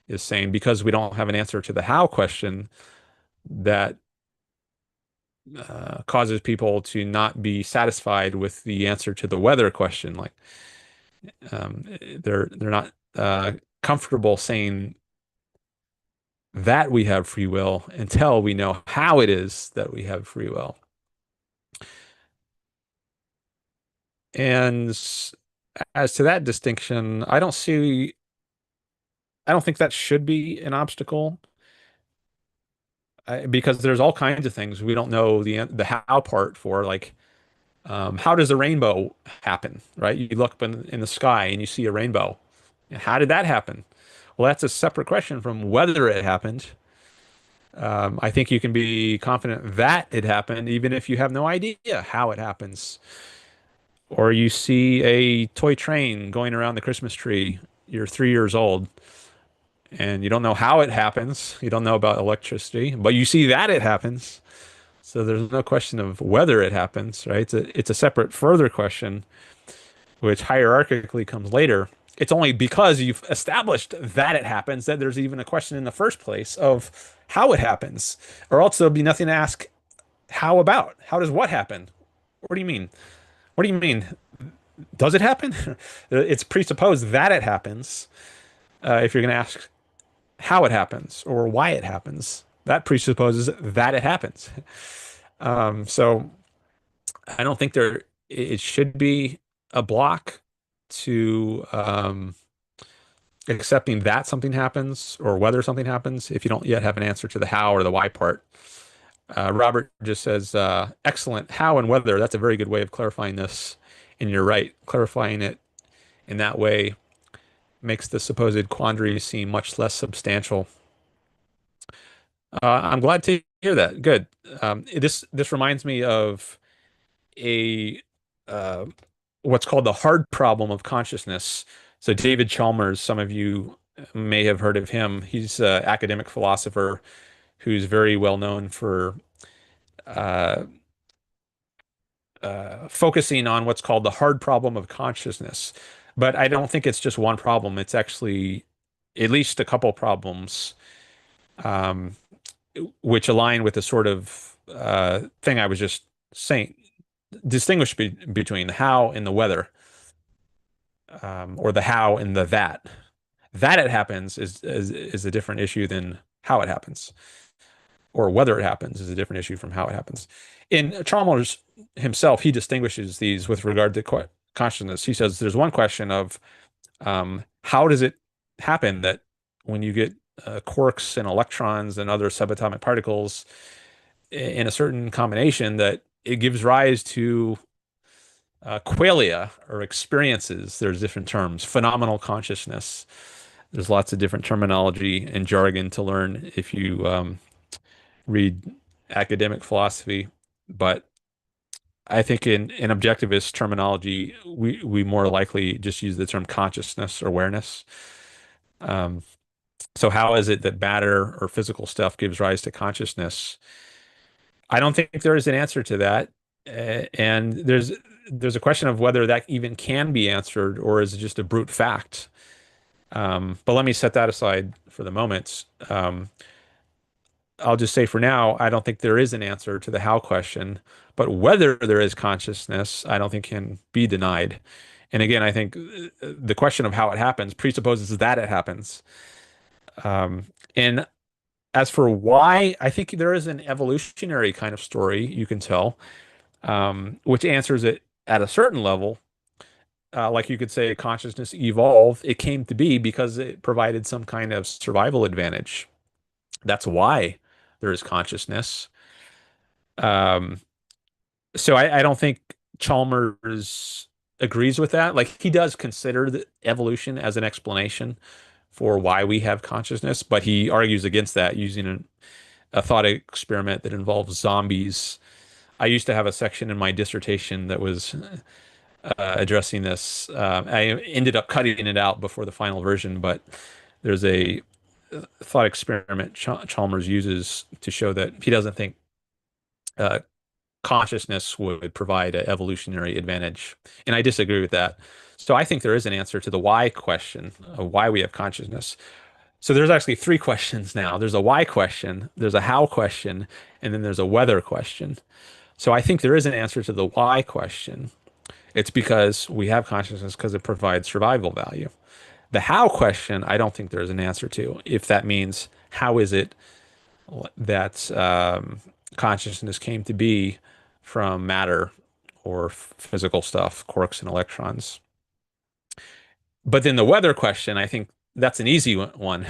is saying because we don't have an answer to the how question, that causes people to not be satisfied with the answer to the whether question. Like they're not comfortable saying that we have free will until we know how it is that we have free will. And as to that distinction, I don't think that should be an obstacle because there's all kinds of things we don't know the how part for, like how does a rainbow happen, right? You look up in the sky and you see a rainbow. How did that happen? Well, that's a separate question from whether it happened. I think you can be confident that it happened, even if you have no idea how it happens. Or you see a toy train going around the Christmas tree. You're 3 years old and you don't know how it happens. You don't know about electricity, but you see that it happens. So there's no question of whether it happens, right? It's a separate further question, which hierarchically comes later. It's only because you've established that it happens that there's even a question in the first place of how it happens, or else there'll be nothing to ask how about. How does what happen? What do you mean? What do you mean? Does it happen? It's presupposed that it happens. If you're going to ask how it happens or why it happens, that presupposes that it happens. So I don't think it should be a block to accepting that something happens or whether something happens if you don't yet have an answer to the how or the why part. Robert just says, excellent. How and whether. That's a very good way of clarifying this. And you're right. Clarifying it in that way makes the supposed quandary seem much less substantial. I'm glad to hear that. Good. This reminds me of a uh, what's called the hard problem of consciousness. So David Chalmers, some of you may have heard of him. He's an academic philosopher who's very well known for uh, focusing on what's called the hard problem of consciousness. But I don't think it's just one problem. It's actually at least a couple problems, um, which align with the sort of thing I was just saying. Distinguish between the how and the whether, or the how and the that. That it happens is a different issue than how it happens, or whether it happens is a different issue from how it happens. In Chalmers himself, he distinguishes these with regard to consciousness. He says there's one question of how does it happen that when you get quarks and electrons and other subatomic particles in a certain combination that it gives rise to qualia or experiences. There's different terms. Phenomenal consciousness. There's lots of different terminology and jargon to learn if you read academic philosophy. But I think in objectivist terminology, we more likely just use the term consciousness or awareness. Um, so how is it that matter or physical stuff gives rise to consciousness? I don't think there is an answer to that. And there's a question of whether that even can be answered or is it just a brute fact. But let me set that aside for the moment. I'll just say for now, I don't think there is an answer to the how question, but whether there is consciousness, I don't think can be denied. And again, I think the question of how it happens presupposes that it happens. And as for why, I think there is an evolutionary kind of story you can tell, which answers it at a certain level. Like you could say, consciousness evolved. It came to be because it provided some kind of survival advantage. That's why there is consciousness. Um, so I don't think Chalmers agrees with that. Like he does consider the evolution as an explanation for why we have consciousness, but he argues against that using a thought experiment that involves zombies. I used to have a section in my dissertation that was addressing this. I ended up cutting it out before the final version, but there's a thought experiment Chalmers uses to show that he doesn't think uh, consciousness would provide an evolutionary advantage. And I disagree with that. So I think there is an answer to the why question of why we have consciousness. So there's actually three questions now. There's a why question, there's a how question, and then there's a whether question. So I think there is an answer to the why question. It's because we have consciousness because it provides survival value. The how question, I don't think there's an answer to. If that means how is it that consciousness came to be from matter or physical stuff, quarks and electrons. But then the weather question, I think that's an easy one.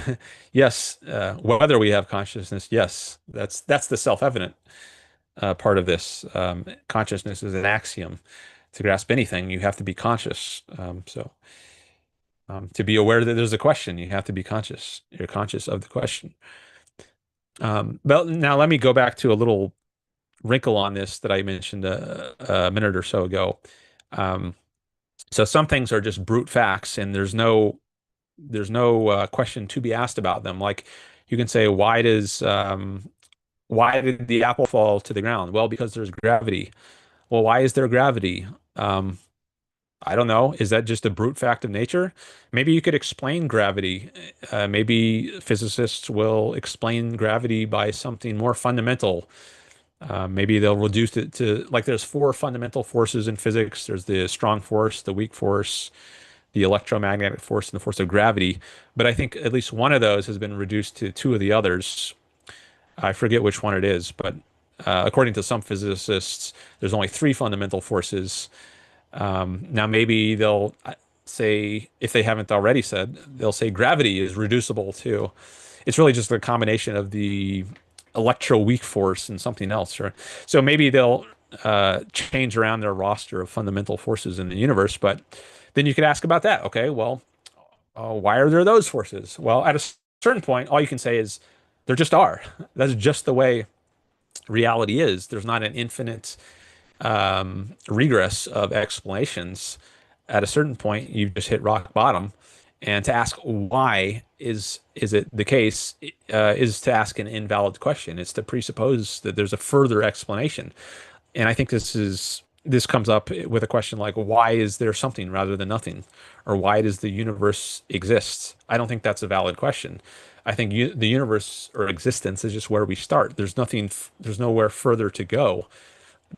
Yes, whether we have consciousness, yes, that's the self-evident part of this. Consciousness is an axiom. To grasp anything, you have to be conscious. To be aware that there's a question, you have to be conscious. You're conscious of the question. But now let me go back to a little wrinkle on this that I mentioned a minute or so ago. Um, so some things are just brute facts, and there's no question to be asked about them. Like you can say, why did the apple fall to the ground? Well, because there's gravity. Well, why is there gravity? Um, I don't know. Is that just a brute fact of nature? Maybe you could explain gravity. Maybe physicists will explain gravity by something more fundamental. Maybe they'll reduce it to like there's four fundamental forces in physics. There's the strong force, the weak force, the electromagnetic force, and the force of gravity. But I think at least one of those has been reduced to two of the others. I forget which one it is, but according to some physicists, there's only three fundamental forces. Now, maybe they'll say, if they haven't already said, they'll say gravity is reducible too. It's really just a combination of the electroweak force and something else. Or, so maybe they'll change around their roster of fundamental forces in the universe. But then you could ask about that. Okay, well, why are there those forces? Well, at a certain point, all you can say is there just are. That's just the way reality is. There's not an infinite regress of explanations. At a certain point, you've just hit rock bottom. And to ask why is it the case is to ask an invalid question. It's to presuppose that there's a further explanation. And I think this comes up with a question like why is there something rather than nothing, or why does the universe exist? I don't think that's a valid question. I think the universe or existence is just where we start. There's nothing, there's nowhere further to go.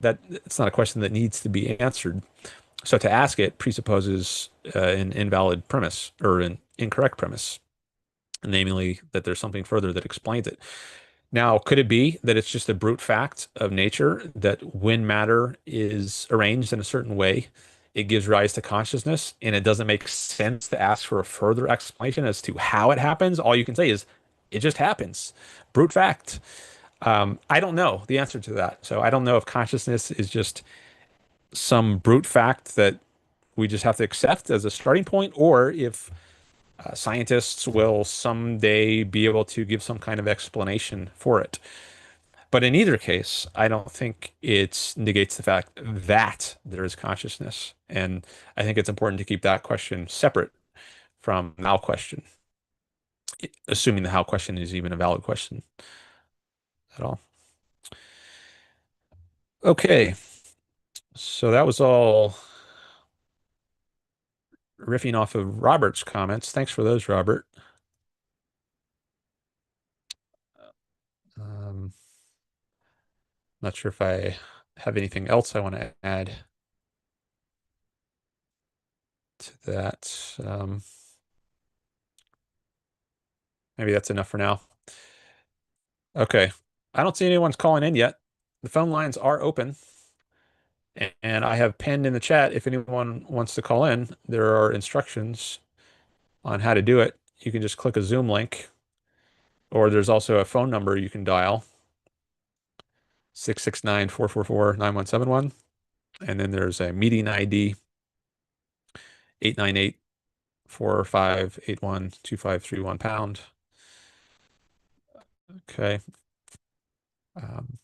That it's not a question that needs to be answered. So to ask it presupposes an invalid premise or an incorrect premise, namely that there's something further that explains it. Now, could it be that it's just a brute fact of nature that when matter is arranged in a certain way, it gives rise to consciousness, and it doesn't make sense to ask for a further explanation as to how it happens? All you can say is it just happens. Brute fact. I don't know the answer to that. So I don't know if consciousness is just some brute fact that we just have to accept as a starting point, or if scientists will someday be able to give some kind of explanation for it. But in either case, I don't think it negates the fact that there is consciousness. And I think it's important to keep that question separate from the how question, assuming the how question is even a valid question at all. Okay, so that was all riffing off of Robert's comments. Thanks for those, Robert. Um, Not sure if I have anything else I want to add to that. Maybe that's enough for now. Okay. I don't see anyone's calling in yet. The phone lines are open, and I have pinned in the chat if anyone wants to call in. There are instructions on how to do it. You can just click a Zoom link, or there's also a phone number you can dial 669-444-9171. And then there's a meeting ID 898-4581-2531 #. Okay. Um,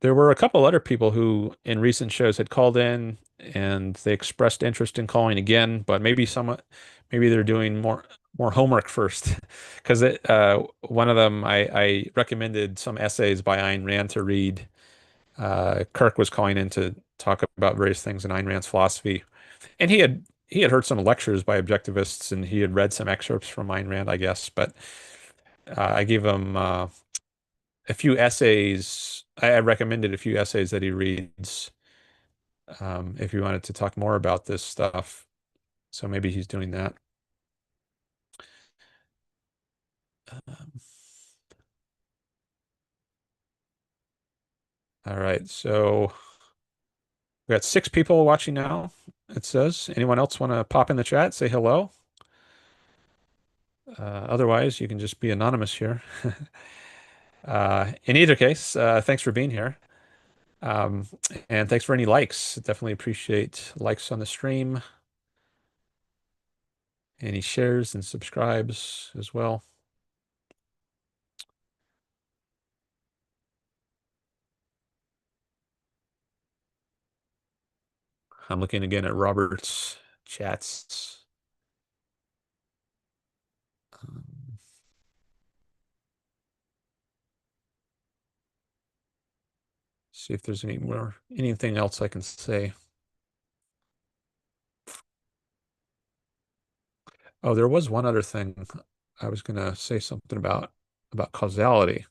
there were a couple other people who in recent shows had called in and they expressed interest in calling again, but maybe they're doing more homework first. Because one of them, I recommended some essays by Ayn Rand to read. Kirk was calling in to talk about various things in Ayn Rand's philosophy, and he had heard some lectures by objectivists, and he had read some excerpts from Ayn Rand, I guess. But I gave him a few essays. I recommended a few essays that he reads if you wanted to talk more about this stuff. So maybe he's doing that. Um, all right. So We got 6 people watching now. It says, anyone else want to pop in the chat, say hello? Otherwise, you can just be anonymous here. In either case, thanks for being here. Um, and thanks for any likes. Definitely appreciate likes on the stream, any shares and subscribes as well. I'm looking again at Robert's chats. Um, See if there's anything else I can say. Oh, there was one other thing I was going to say something about causality.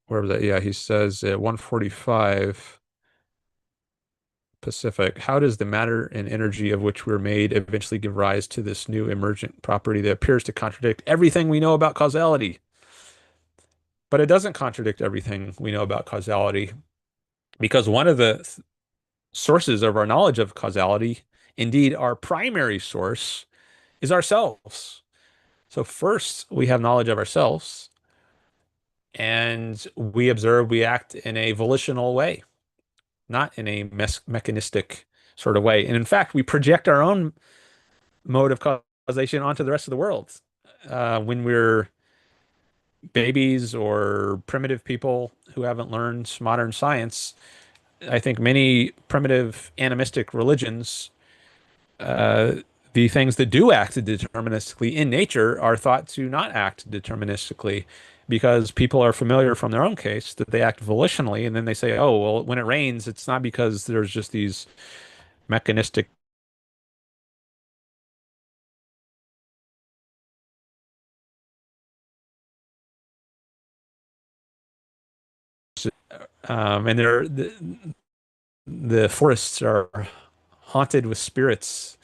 Where was that? Yeah, he says at 1:45 Pacific, how does the matter and energy of which we're made eventually give rise to this new emergent property that appears to contradict everything we know about causality? But it doesn't contradict everything we know about causality because one of the sources of our knowledge of causality, indeed our primary source, is ourselves. So first we have knowledge of ourselves and we observe, we act in a volitional way, not in a mechanistic sort of way. And in fact, we project our own mode of causation onto the rest of the world. When we're babies or primitive people who haven't learned modern science, I think many primitive animistic religions, uh, the things that do act deterministically in nature are thought to not act deterministically because people are familiar from their own case that they act volitionally. And then they say, oh, well, when it rains, it's not because there's just these mechanistic and the forests are haunted with spirits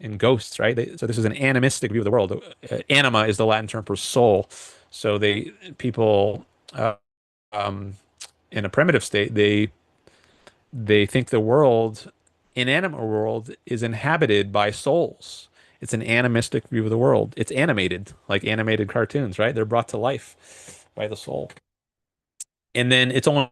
and ghosts, right? So this is an animistic view of the world. Anima is the Latin term for soul. So people uh, um, in a primitive state, they think the world, inanimate world, is inhabited by souls. It's an animistic view of the world. It's animated, like animated cartoons, right? They're brought to life by the soul. And then it's only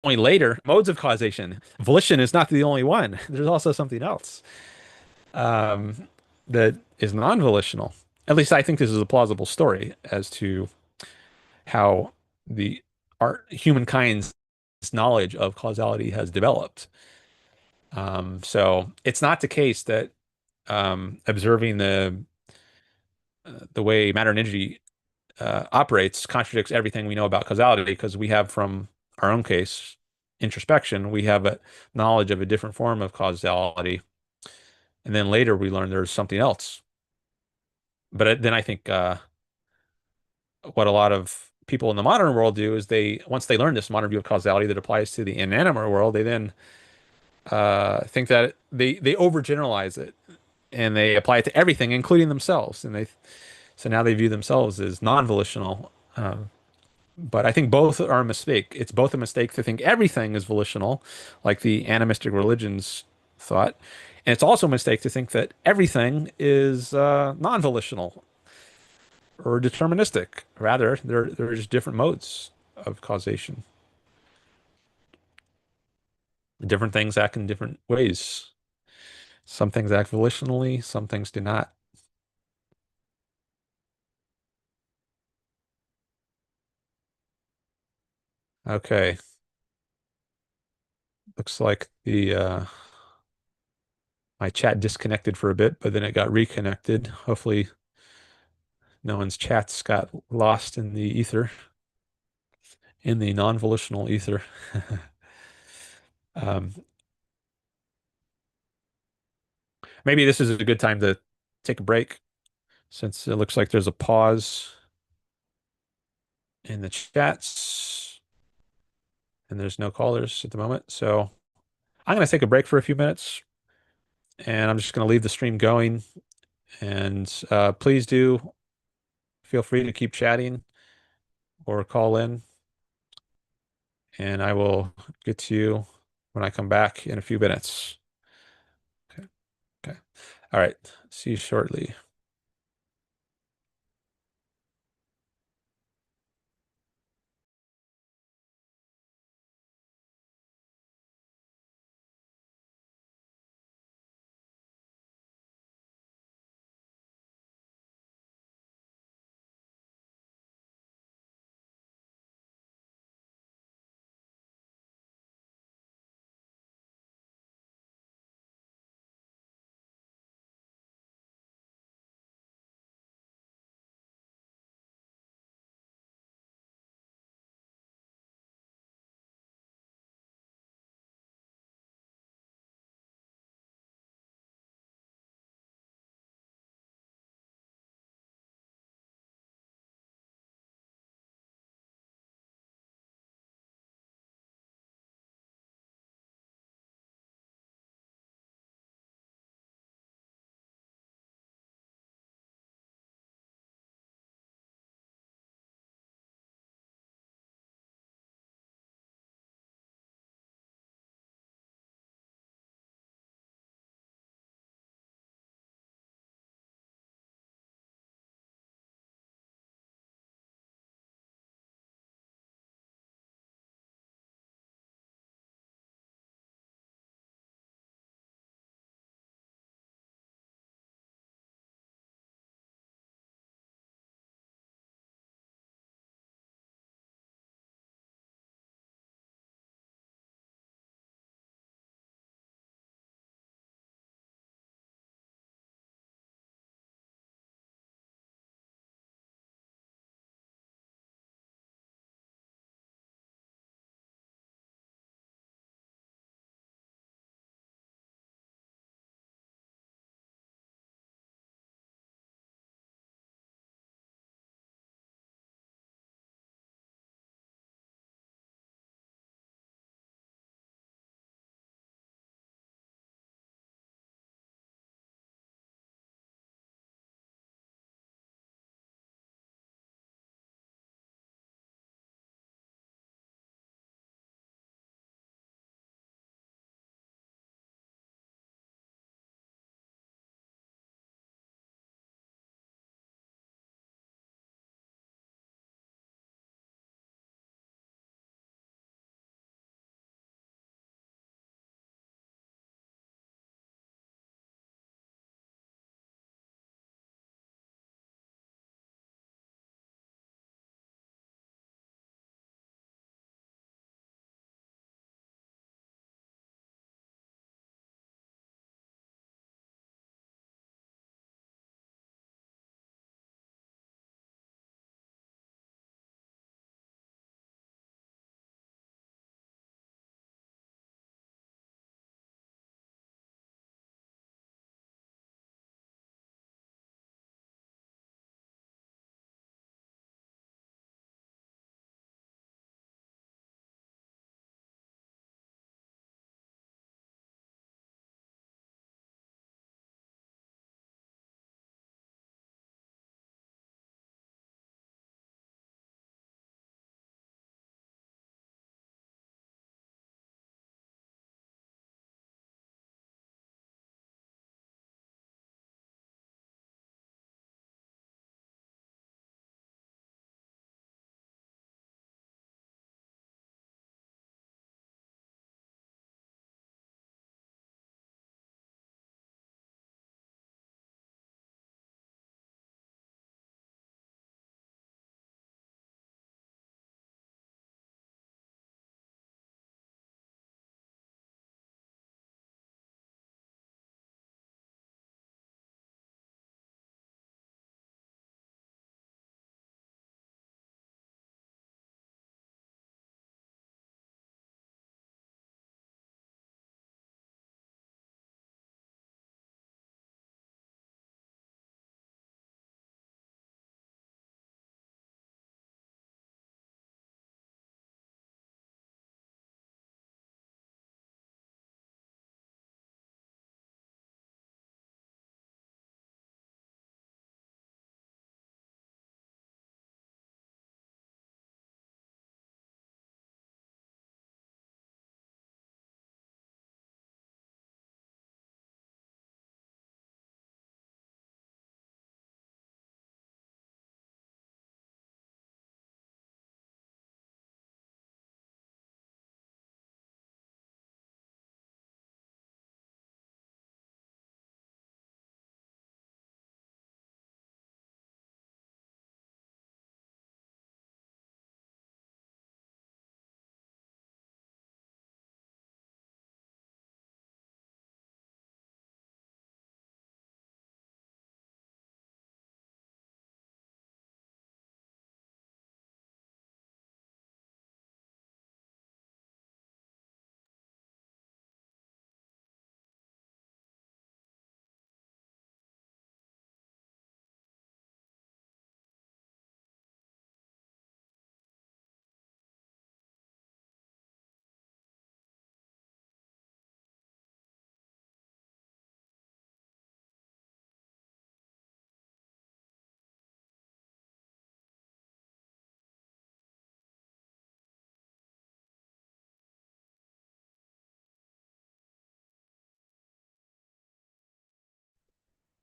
later modes of causation. Volition is not the only one. There's also something else um, that is non-volitional. At least I think this is a plausible story as to how the our humankind's knowledge of causality has developed. So it's not the case that observing the way matter and energy operates contradicts everything we know about causality because we have from our own case introspection, we have a knowledge of a different form of causality, and then later we learn there's something else. But then I think what a lot of people in the modern world do is once they learn this modern view of causality that applies to the inanimate world, they then think that they overgeneralize it and they apply it to everything, including themselves, and they so now they view themselves as non-volitional. But I think both are a mistake. It's both a mistake to think everything is volitional, like the animistic religions thought, and it's also a mistake to think that everything is non-volitional or deterministic. Rather, there's different modes of causation. Different things act in different ways. Some things act volitionally, some things do not. Okay, looks like the my chat disconnected for a bit, but then it got reconnected. Hopefully, no one's chats got lost in the ether, in the non-volitional ether. Um, Maybe this is a good time to take a break since it looks like there's a pause in the chats and there's no callers at the moment. So I'm going to take a break for a few minutes, and I'm just going to leave the stream going. And please do feel free to keep chatting or call in, and I will get to you when I come back in a few minutes. Okay. Okay. All right. See you shortly.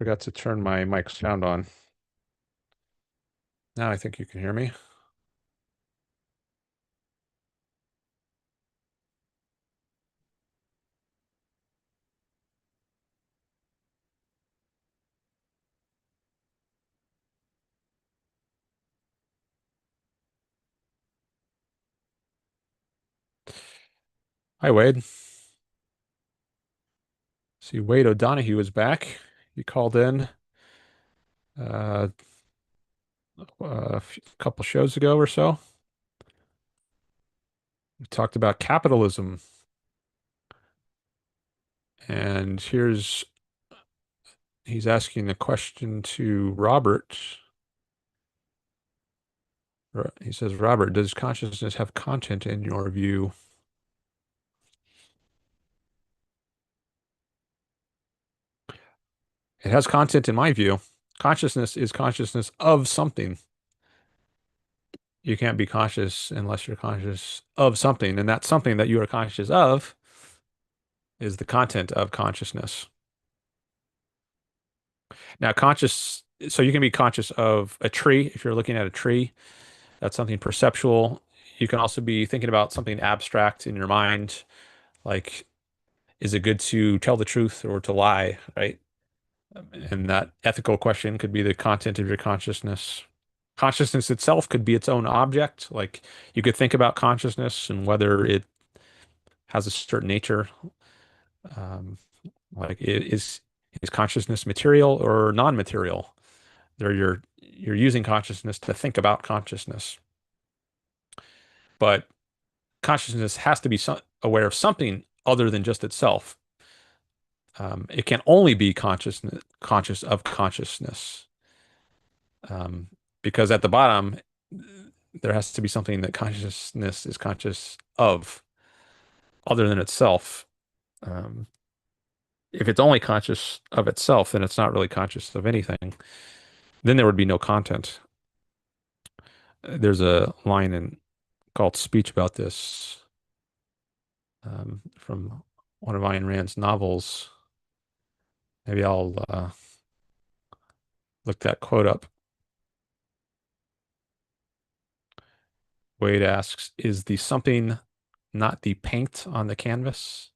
Forgot to turn my mic sound on. Now I think you can hear me. Hi, Wade. See, Wade O'Donohue is back. He called in uh, a couple shows ago or so. We talked about capitalism. And he's asking a question to Robert. He says, Robert, does consciousness have content in your view? It has content in my view. Consciousness is consciousness of something. You can't be conscious unless you're conscious of something. And that something that you are conscious of is the content of consciousness. Now, so you can be conscious of a tree if you're looking at a tree. That's something perceptual. You can also be thinking about something abstract in your mind, like, is it good to tell the truth or to lie, right? And that ethical question could be the content of your consciousness. Consciousness itself could be its own object. Like you could think about consciousness and whether it has a certain nature. Um, like is consciousness material or non-material? There you're using consciousness to think about consciousness. But consciousness has to be aware of something other than just itself. It can only be conscious of consciousness, um, because at the bottom there has to be something that consciousness is conscious of other than itself. Um, if it's only conscious of itself, then it's not really conscious of anything. Then there would be no content. There's a line in called Speech about this, from one of Ayn Rand's novels. Maybe I'll look that quote up. Wade asks, is the something not the paint on the canvas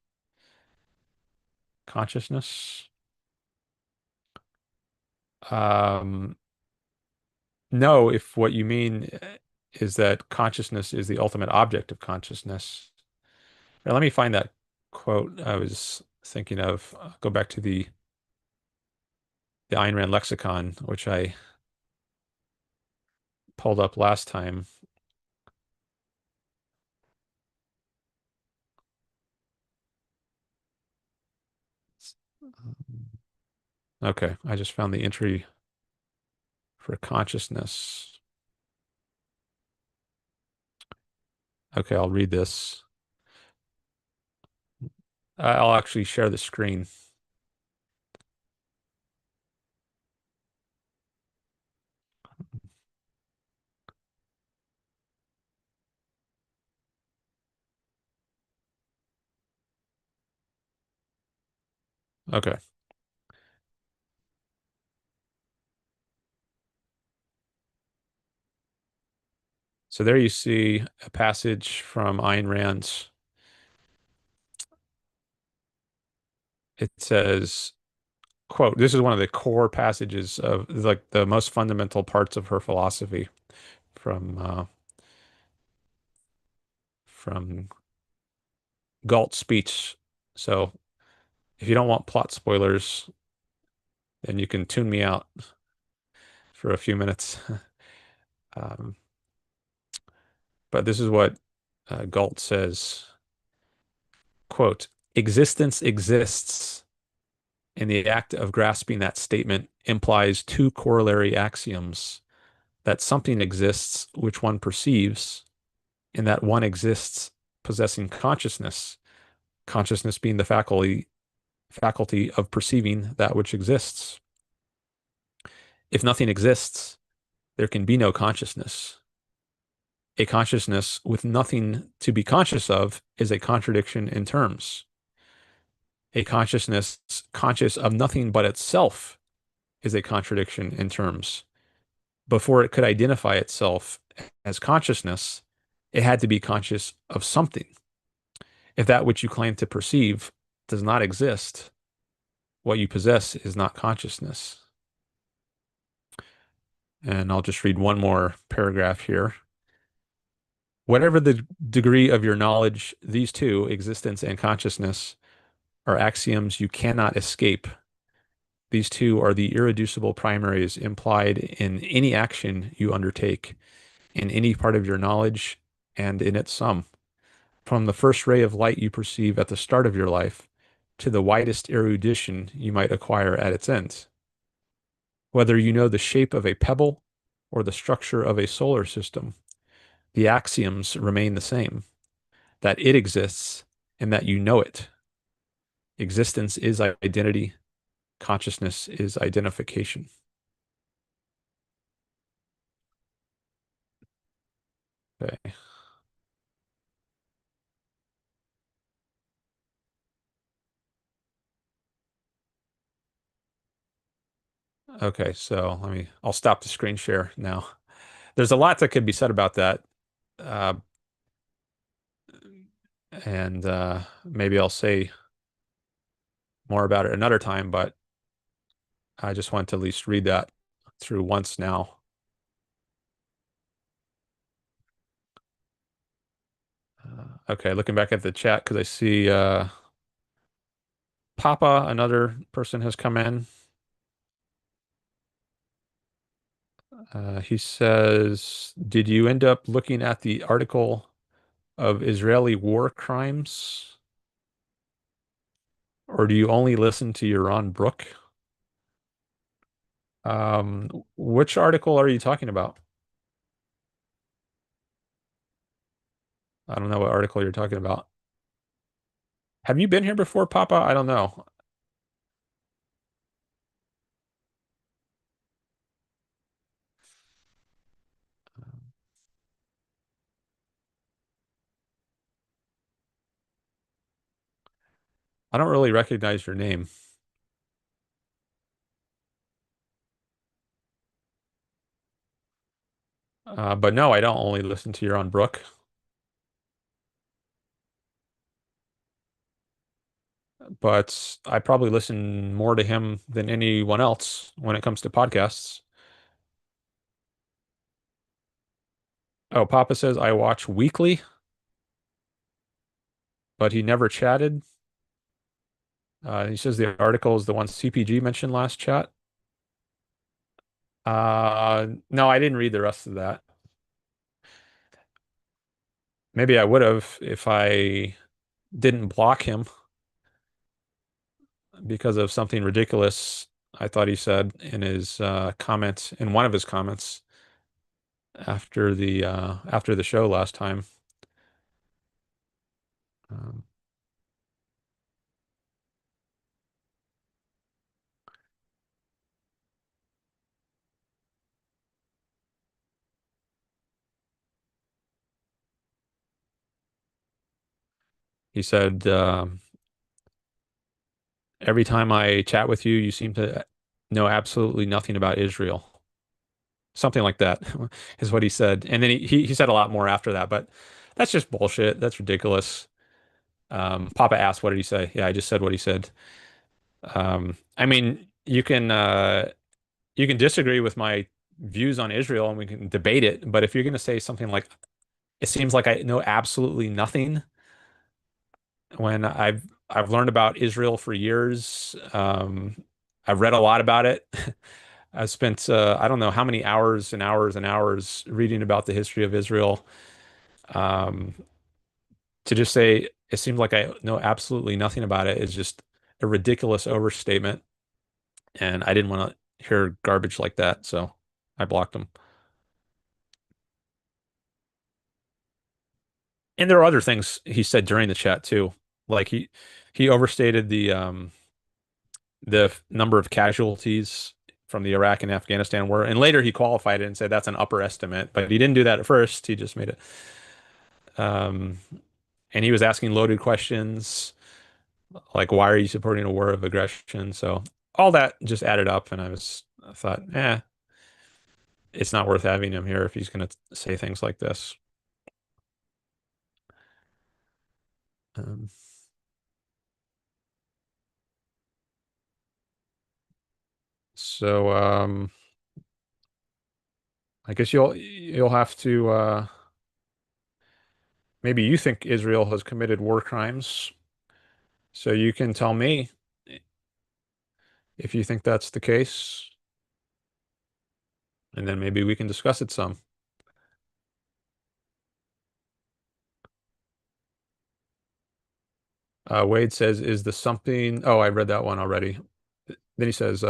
consciousness? Um, no, if what you mean is that consciousness is the ultimate object of consciousness. Now, let me find that quote I was thinking of. Go back to the Ayn Rand lexicon, which I pulled up last time. Okay, I just found the entry for consciousness. Okay, I'll read this. I'll actually share the screen. Okay. So there you see a passage from Ayn Rand's. It says, quote, this is one of the core passages of like the most fundamental parts of her philosophy from Galt's speech. So if you don't want plot spoilers, then you can tune me out for a few minutes. Um, but this is what Galt says, quote, existence exists. In the act of grasping that statement implies two corollary axioms that something exists which one perceives, and that one exists possessing consciousness, consciousness being the faculty of perceiving that which exists. If nothing exists, there can be no consciousness. A consciousness with nothing to be conscious of is a contradiction in terms. A consciousness conscious of nothing but itself is a contradiction in terms. Before it could identify itself as consciousness, it had to be conscious of something. If that which you claim to perceive does not exist, what you possess is not consciousness. And I'll just read one more paragraph here. Whatever the degree of your knowledge, these two, existence and consciousness, are axioms you cannot escape. These two are the irreducible primaries implied in any action you undertake, in any part of your knowledge, and in its sum. From the first ray of light you perceive at the start of your life to the widest erudition you might acquire at its end. Whether you know the shape of a pebble or the structure of a solar system, the axioms remain the same, that it exists and that you know it. Existence is identity, consciousness is identification. Okay. Okay, so I'll stop the screen share now. There's a lot that could be said about that. Uh, and maybe I'll say more about it another time, but I just want to at least read that through once now. Okay, looking back at the chat because I see Papa, another person has come in. He says, did you end up looking at the article of Israeli war crimes, or do you only listen to Yaron Brook? Which article are you talking about? I don't know what article you're talking about. Have you been here before, Papa? I don't know. I don't really recognize your name. But no, I don't only listen to Yaron Brook, but I probably listen more to him than anyone else when it comes to podcasts. Oh, Papa says I watch weekly, but he never chatted. He says the article is the one CPG mentioned last chat. No, I didn't read the rest of that. Maybe I would have if I didn't block him because of something ridiculous I thought he said in his comment, in one of his comments after the show last time. Um, he said, every time I chat with you, you seem to know absolutely nothing about Israel. Something like that is what he said. And then he said a lot more after that, but that's just bullshit. That's ridiculous. Papa asked, what did he say? Yeah, I just said what he said. I mean, you can disagree with my views on Israel and we can debate it, but if you're going to say something like, it seems like I know absolutely nothing when I've learned about Israel for years. I've read a lot about it. I've spent I don't know how many hours and hours and hours reading about the history of Israel. Um, to just say it seems like I know absolutely nothing about it is just a ridiculous overstatement, and I didn't want to hear garbage like that, so I blocked him. And there are other things he said during the chat too. Like he overstated the number of casualties from the Iraq and Afghanistan war. And later he qualified it and said that's an upper estimate, but he didn't do that at first. He just made it. Um, and he was asking loaded questions like, why are you supporting a war of aggression? So all that just added up, and I thought, it's not worth having him here if he's going to say things like this. Um, so I guess you'll have to maybe you think Israel has committed war crimes, so you can tell me if you think that's the case, and then maybe we can discuss it some. Wade says, "Is the something?" Oh, I read that one already. Then he says,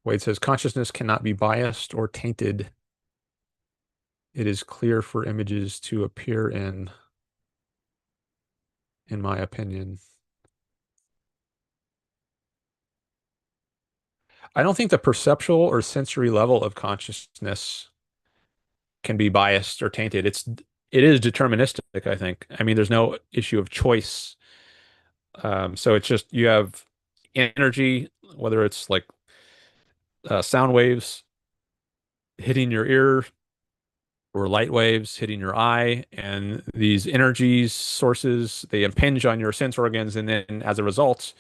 Wade says, "Consciousness cannot be biased or tainted. It is clear for images to appear in my opinion." I don't think the perceptual or sensory level of consciousness can be biased or tainted. It is deterministic, I think. I mean, there's no issue of choice. So it's just you have energy, whether it's like sound waves hitting your ear or light waves hitting your eye, and these energies sources, they impinge on your sense organs, and then as a result,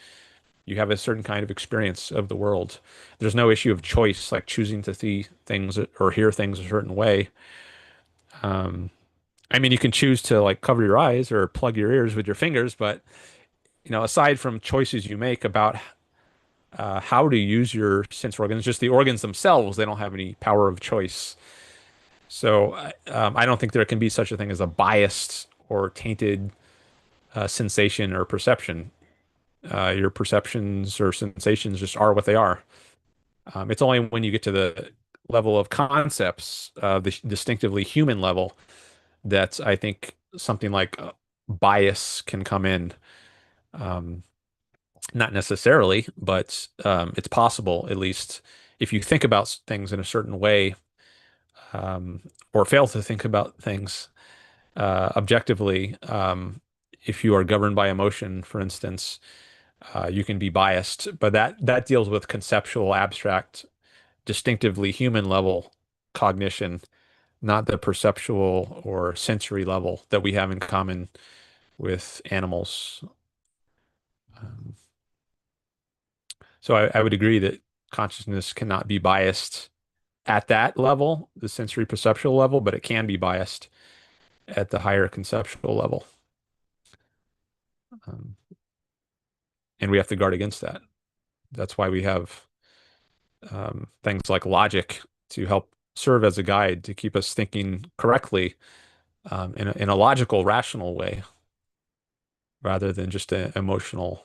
you have a certain kind of experience of the world. There's no issue of choice, like choosing to see things or hear things a certain way. Um, I mean, you can choose to like cover your eyes or plug your ears with your fingers, but aside from choices you make about how to use your sense organs, just the organs themselves, they don't have any power of choice. So I don't think there can be such a thing as a biased or tainted sensation or perception. Your perceptions or sensations just are what they are. It's only when you get to the level of concepts, the distinctively human level, that I think something like bias can come in. Um, Not necessarily, but it's possible, at least, if you think about things in a certain way, um, or fail to think about things objectively. If you are governed by emotion, for instance, you can be biased, but that deals with conceptual, abstract, distinctively human level cognition, not the perceptual or sensory level that we have in common with animals. Um, so I would agree that consciousness cannot be biased at that level, the sensory perceptual level, but it can be biased at the higher conceptual level. Um, and we have to guard against that. That's why we have things like logic to help serve as a guide to keep us thinking correctly in a logical, rational way, rather than just an emotional,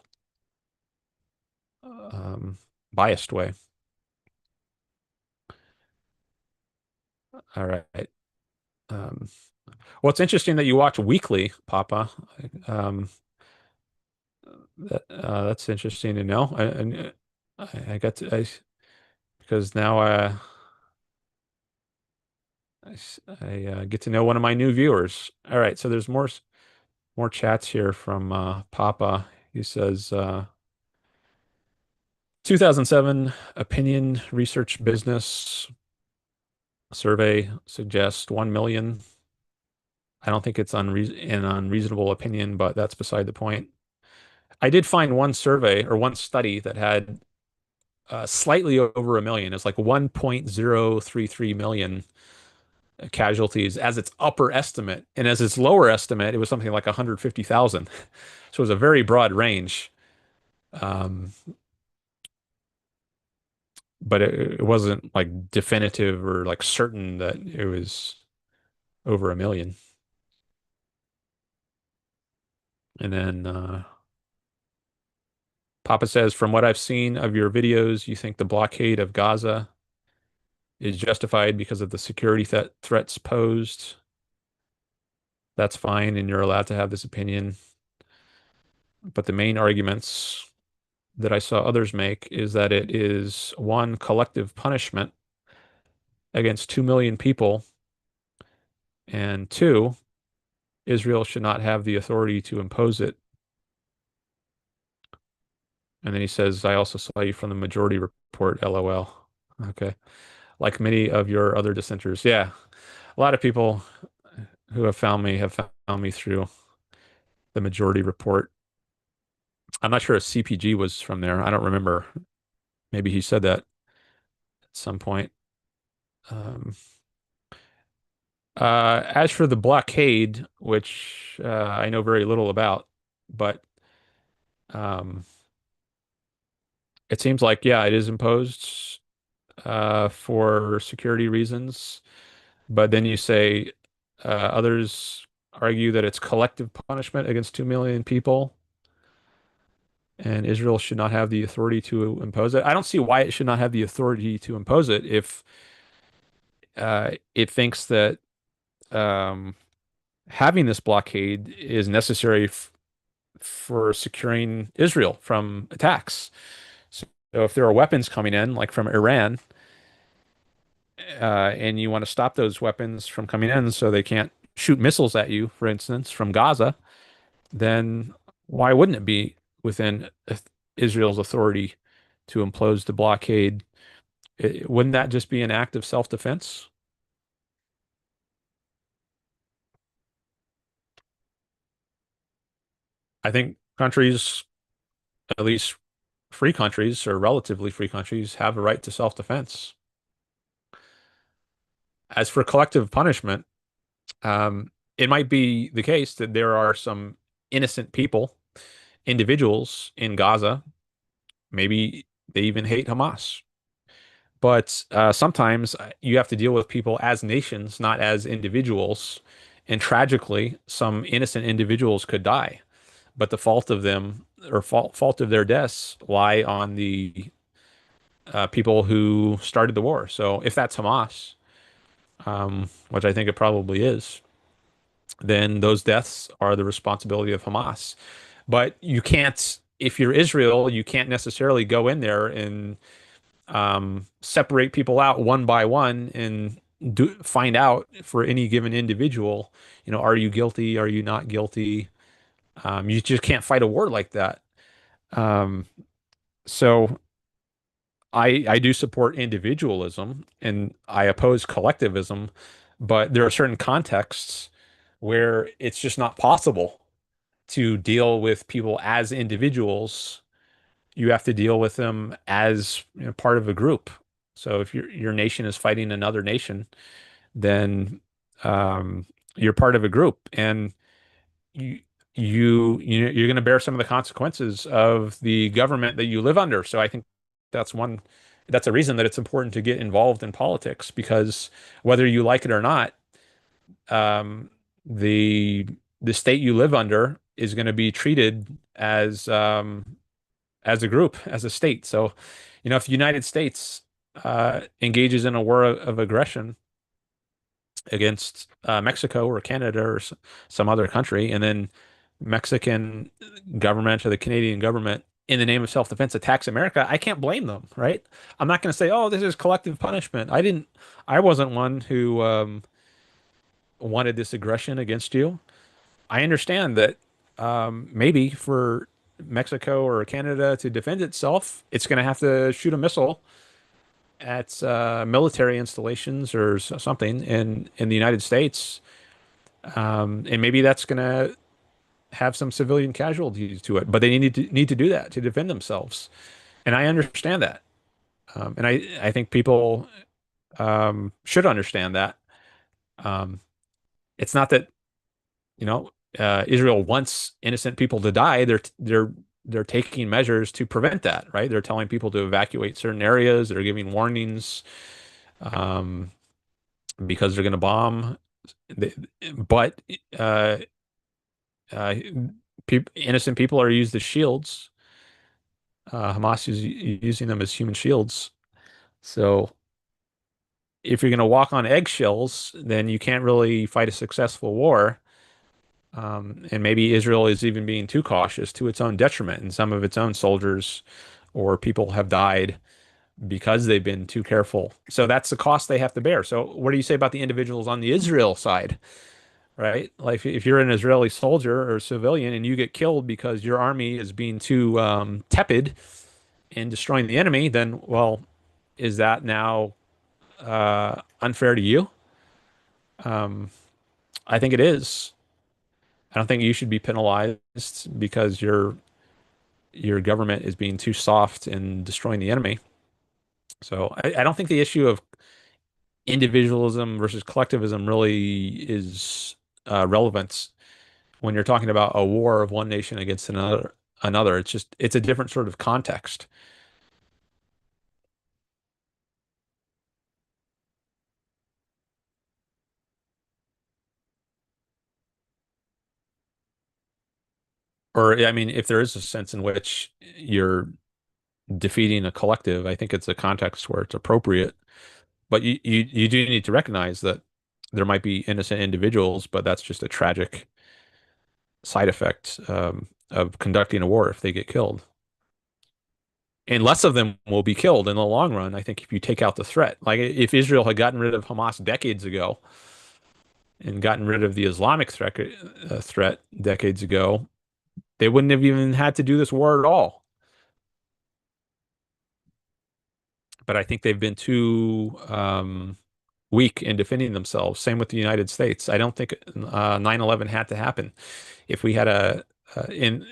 um, biased way. All right. Um, well, it's interesting that you watch weekly, Papa. Um, that's interesting to know. I got to, because now I get to know one of my new viewers. All right, so there's more chats here from Papa. He says 2007 opinion research business survey suggests 1 million. I don't think it's an unreasonable opinion, but that's beside the point. I did find one survey or one study that had slightly over a million. It's like 1.033 million casualties as its upper estimate. And as its lower estimate, it was something like 150,000. So it was a very broad range. Um, but it wasn't like definitive or like certain that it was over a million. And then Papa says, from what I've seen of your videos, you think the blockade of Gaza is justified because of the security threats posed. That's fine, and you're allowed to have this opinion. But the main arguments that I saw others make is that it is one, collective punishment against 2 million people, and two, Israel should not have the authority to impose it. And then he says, I also saw you from the Majority Report, LOL. Okay. Like many of your other dissenters. Yeah. A lot of people who have found me through the majority report. I'm not sure if CPG was from there. I don't remember. Maybe he said that at some point. Um, as for the blockade, which I know very little about, but um, it seems like, yeah, it is imposed for security reasons. But then you say others argue that it's collective punishment against 2 million people, and Israel should not have the authority to impose it. I don't see why it should not have the authority to impose it if it thinks that um, having this blockade is necessary for securing Israel from attacks. So if there are weapons coming in, like from Iran, and you want to stop those weapons from coming in so they can't shoot missiles at you, for instance, from Gaza, then why wouldn't it be within Israel's authority to impose the blockade? Wouldn't that just be an act of self-defense? I think countries, at least free countries or relatively free countries, have a right to self-defense. As for collective punishment, it might be the case that there are some innocent people, individuals in Gaza. Maybe they even hate Hamas. But sometimes you have to deal with people as nations, not as individuals. And tragically, some innocent individuals could die, but the fault of them or fault of their deaths lie on the people who started the war. So if that's Hamas, which I think it probably is, then those deaths are the responsibility of Hamas. But you can't, if you're Israel, you can't necessarily go in there and separate people out one by one and find out for any given individual, are you guilty? Are you not guilty? You just can't fight a war like that. Um, so I do support individualism and I oppose collectivism, but there are certain contexts where it's just not possible to deal with people as individuals. You have to deal with them as, part of a group. So if your nation is fighting another nation, then um, you're part of a group, and you you're going to bear some of the consequences of the government that you live under. So I think that's one that's a reason that it's important to get involved in politics because whether you like it or not, um, the the state you live under is going to be treated as a group, as a state. So, if the United States engages in a war of aggression against Mexico or Canada or some other country, and then Mexican government or the Canadian government, in the name of self-defense, attacks America, I can't blame them, right? I'm not going to say, "Oh, this is collective punishment." I wasn't one who wanted this aggression against you. I understand that maybe for Mexico or Canada to defend itself, it's going to have to shoot a missile at military installations or something in the United States, and maybe that's going to have some civilian casualties to it. But they need to do that to defend themselves, and I understand that, and I think people should understand that. Um, it's not that Israel wants innocent people to die. They're taking measures to prevent that, right? They're telling people to evacuate certain areas. They're giving warnings um, because they're going to bomb. They, but uh, uh, innocent people are used as shields. Hamas is using them as human shields. So if you're going to walk on eggshells, then you can't really fight a successful war. And maybe Israel is even being too cautious to its own detriment, and some of its own soldiers or people have died because they've been too careful. So that's the cost they have to bear. So what do you say about the individuals on the Israel side, right? Like if you're an Israeli soldier or civilian and you get killed because your army is being too tepid in destroying the enemy, then well, is that now unfair to you? Um, I think it is. I don't think you should be penalized because your government is being too soft in destroying the enemy. So I don't think the issue of individualism versus collectivism really is relevant when you're talking about a war of one nation against another. It's a different sort of context. Or I mean, if there is a sense in which you're defeating a collective, I think it's a context where it's appropriate. But you do need to recognize that there might be innocent individuals, but that's just a tragic side effect of conducting a war if they get killed. And less of them will be killed in the long run, I think, if you take out the threat. Like if Israel had gotten rid of Hamas decades ago and gotten rid of the Islamic threat decades ago, they wouldn't have even had to do this war at all. But I think they've been too weak in defending themselves. Same with the United States. I don't think 9/11 had to happen. If we had a in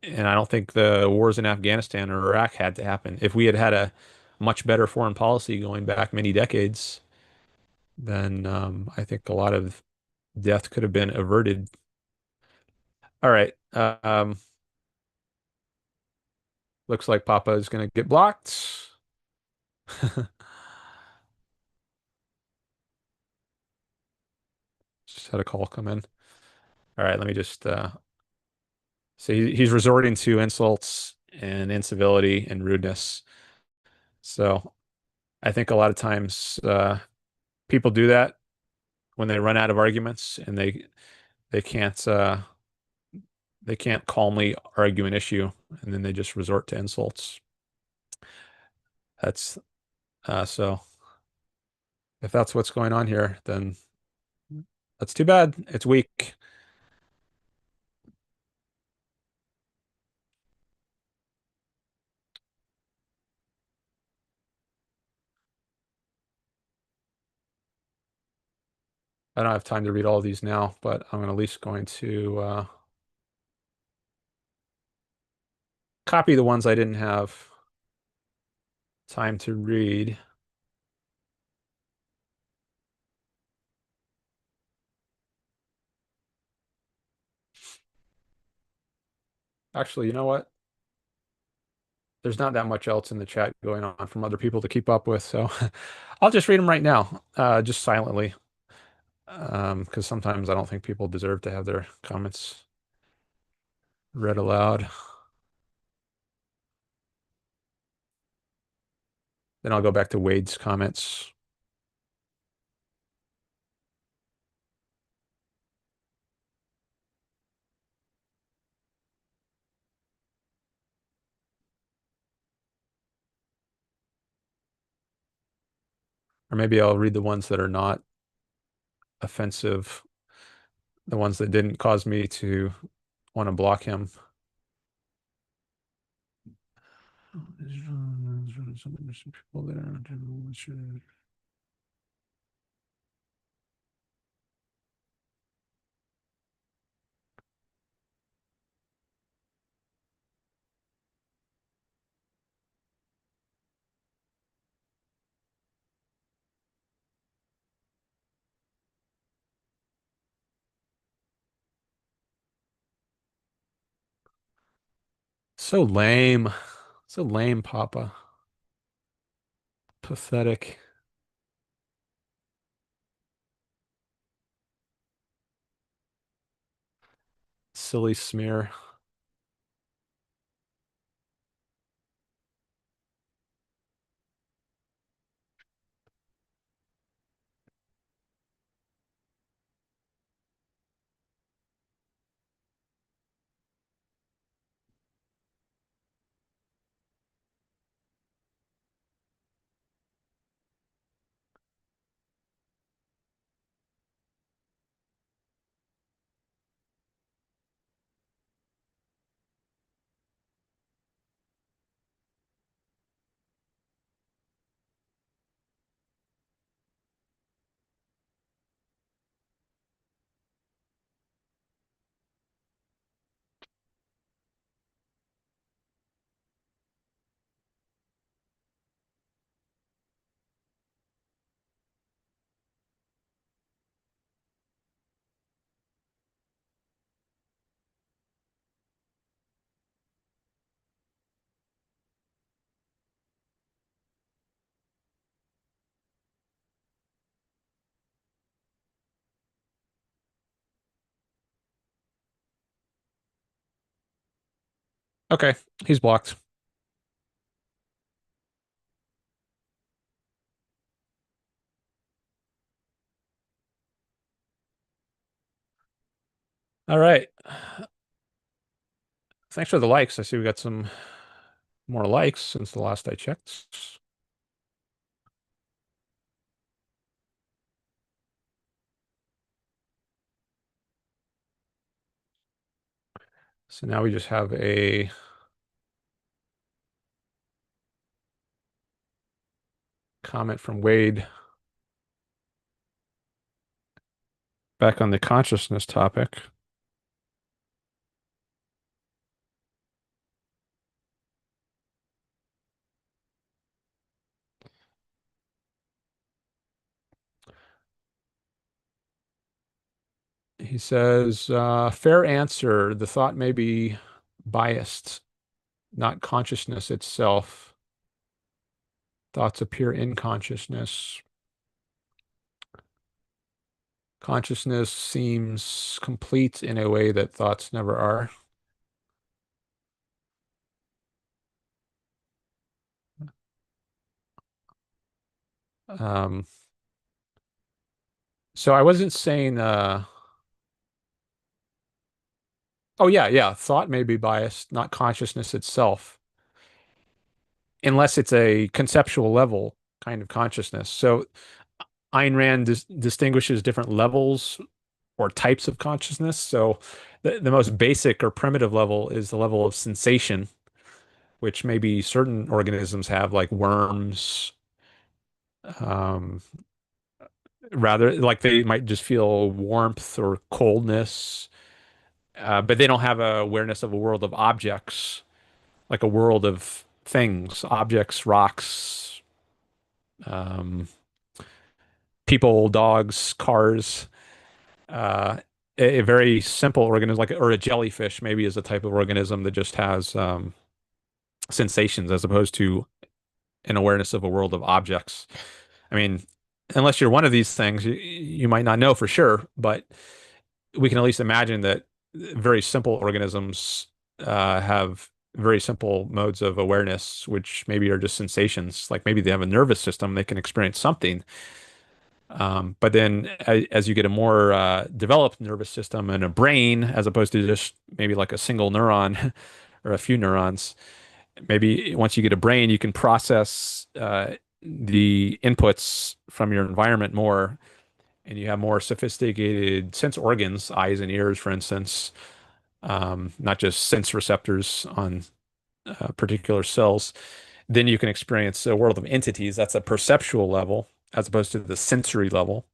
and I don't think the wars in Afghanistan or Iraq had to happen. If we had had a much better foreign policy going back many decades, then I think a lot of death could have been averted. All right. Looks like Papa is going to get blocked. Just had a call come in. All right, let me just so he's resorting to insults and incivility and rudeness. So I think a lot of times people do that when they run out of arguments and they can't uh, they can't calmly argue an issue, and then they just resort to insults. That's so if that's what's going on here, then that's too bad. It's weak. I don't have time to read all of these now, but I'm at least going to copy the ones I didn't have time to read. Actually, you know what? There's not that much else in the chat going on from other people to keep up with, so I'll just read them right now, just silently, because sometimes I don't think people deserve to have their comments read aloud. Then I'll go back to Wade's comments. Or maybe I'll read the ones that are not offensive, the ones that didn't cause me to want to block him. So lame. So lame, Papa. Pathetic. Silly smear. Okay, he's blocked. All right. Thanks for the likes. I see we got some more likes since the last I checked. So now we just have a comment from Wade back on the consciousness topic. He says, fair answer. The thought may be biased, not consciousness itself. Thoughts appear in consciousness. Consciousness seems complete in a way that thoughts never are. Um, so I wasn't saying, oh yeah, yeah, thought may be biased, not consciousness itself, unless it's a conceptual level kind of consciousness. So Ayn Rand distinguishes different levels or types of consciousness. So the most basic or primitive level is the level of sensation, which maybe certain organisms have, like worms. Um, Rather, like they might just feel warmth or coldness, but they don't have a awareness of a world of objects, like a world of things, objects, rocks, um, people, dogs, cars. Uh, a very simple organism, like or a jellyfish, maybe is a type of organism that just has sensations as opposed to an awareness of a world of objects. I mean, unless you're one of these things, you might not know for sure, but we can at least imagine that very simple organisms have very simple modes of awareness, which maybe are just sensations. Like maybe they have a nervous system, they can experience something. But then as you get a more developed nervous system and a brain, as opposed to just maybe like a single neuron or a few neurons, maybe once you get a brain, you can process the inputs from your environment more, and you have more sophisticated sense organs, eyes and ears, for instance, not just sense receptors on particular cells. Then you can experience a world of entities. That's a perceptual level as opposed to the sensory level.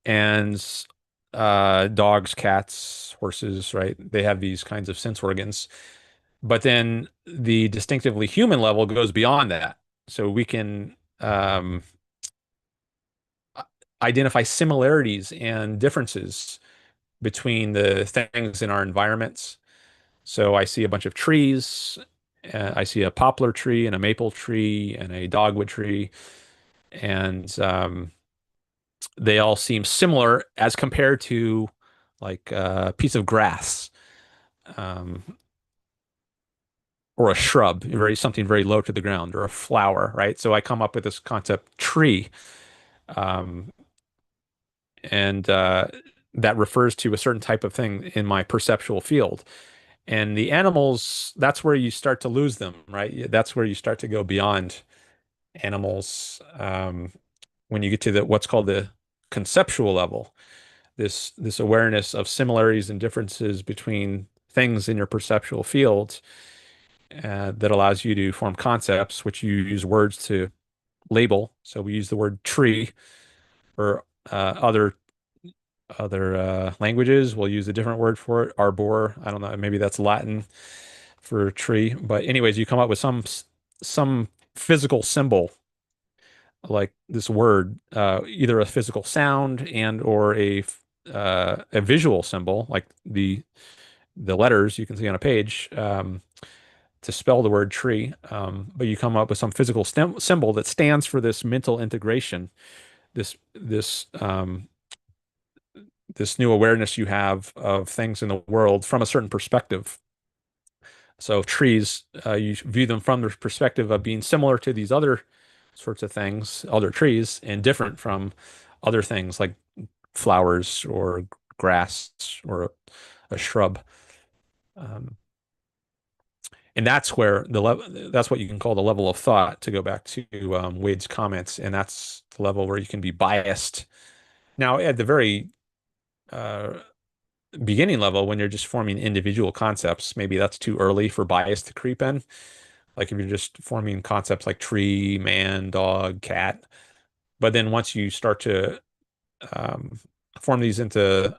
And dogs, cats, horses, right? They have these kinds of sense organs. But then the distinctively human level goes beyond that. So we can identify similarities and differences between the things in our environments. So I see a bunch of trees. I see a poplar tree and a maple tree and a dogwood tree, and they all seem similar as compared to like a piece of grass, um, or a shrub, very something very low to the ground, or a flower, right? So I come up with this concept tree, um, and that refers to a certain type of thing in my perceptual field. And the animals, that's where you start to lose them, right? That's where you start to go beyond animals, when you get to the what's called the conceptual level, this awareness of similarities and differences between things in your perceptual field, that allows you to form concepts, which you use words to label. So we use the word tree, or other languages will use a different word for it, arbor. I don't know, maybe that's Latin for tree. But anyways, you come up with some physical symbol like this word, either a physical sound and or a visual symbol like the letters you can see on a page, to spell the word tree. But you come up with some physical symbol that stands for this mental integration, this new awareness you have of things in the world from a certain perspective. So trees, you view them from the perspective of being similar to these other sorts of things, other trees, and different from other things like flowers or grass or a shrub. Um, and that's where the level, that's what you can call the level of thought, to go back to Wade's comments. And that's the level where you can be biased. Now, at the very uh, beginning level, when you're just forming individual concepts, maybe that's too early for bias to creep in. Like if you're just forming concepts like tree, man, dog, cat. But then once you start to um, form these into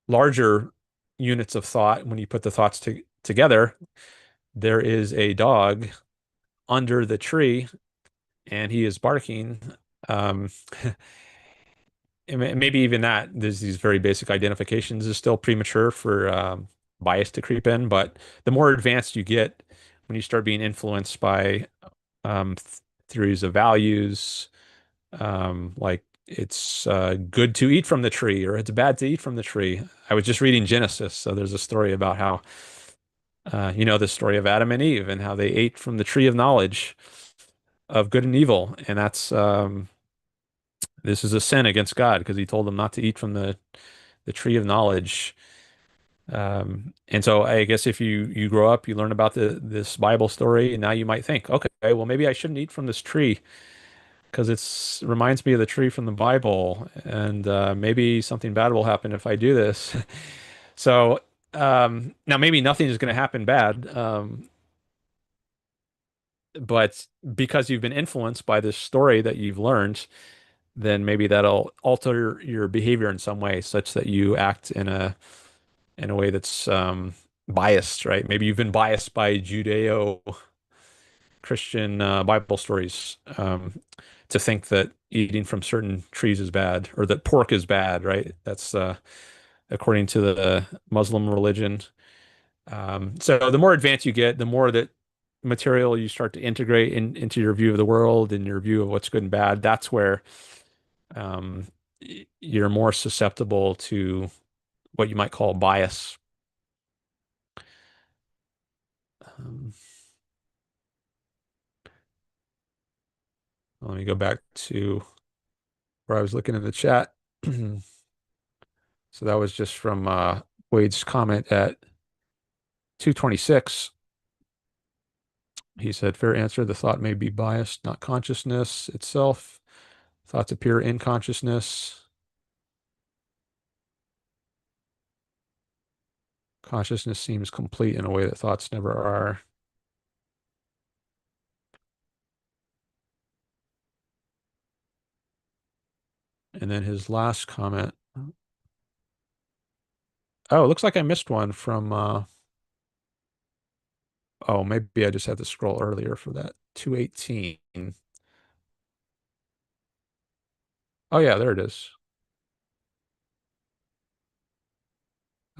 larger units of thought, when you put the thoughts together, there is a dog under the tree and he is barking. Um, and maybe even that, there's these very basic identifications is still premature for bias to creep in. But the more advanced you get, when you start being influenced by theories of values, like it's good to eat from the tree or it's bad to eat from the tree. I was just reading Genesis, so there's a story about how the story of Adam and Eve and how they ate from the tree of knowledge of good and evil, and that's this is a sin against God because He told them not to eat from the tree of knowledge. And so I guess if you grow up, you learn about this Bible story, and now you might think, okay, well maybe I shouldn't eat from this tree because it's reminds me of the tree from the Bible, and maybe something bad will happen if I do this. So now maybe nothing is going to happen bad, but because you've been influenced by this story that you've learned, then maybe that'll alter your behavior in some way, such that you act in a way that's biased, right? Maybe you've been biased by Judeo-Christian Bible stories to think that eating from certain trees is bad, or that pork is bad, right? That's according to the Muslim religion. So the more advanced you get, the more that material you start to integrate into your view of the world and your view of what's good and bad. That's where um, you're more susceptible to what you might call bias. Um, Let me go back to where I was looking in the chat. So that was just from Wade's comment at 226. He said, fair answer. The thought may be biased, not consciousness itself. Thoughts appear in consciousness. Consciousness seems complete in a way that thoughts never are. And then his last comment. Oh, it looks like I missed one from, oh, maybe I just had to scroll earlier for that. 218. Oh, yeah, there it is.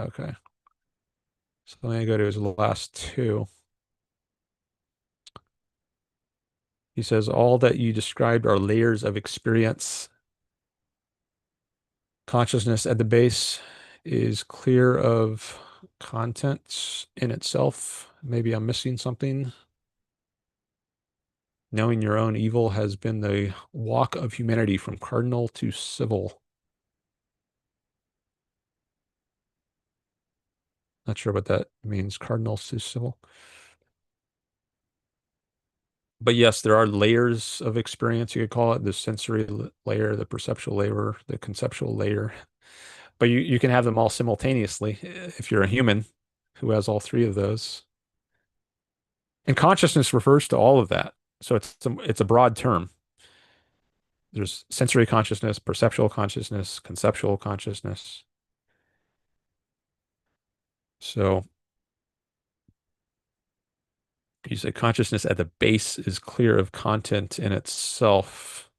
Okay. So let me go to his last two. He says, all that you described are layers of experience. Consciousness at the base is clear of content in itself. Maybe I'm missing something. Knowing your own evil has been the walk of humanity from cardinal to civil. Not sure what that means, cardinal to civil. But yes, there are layers of experience, you could call it, the sensory layer, the perceptual layer, the conceptual layer. But you can have them all simultaneously if you're a human who has all three of those. And consciousness refers to all of that. So it's a broad term. There's sensory consciousness, perceptual consciousness, conceptual consciousness. So you say consciousness at the base is clear of content in itself.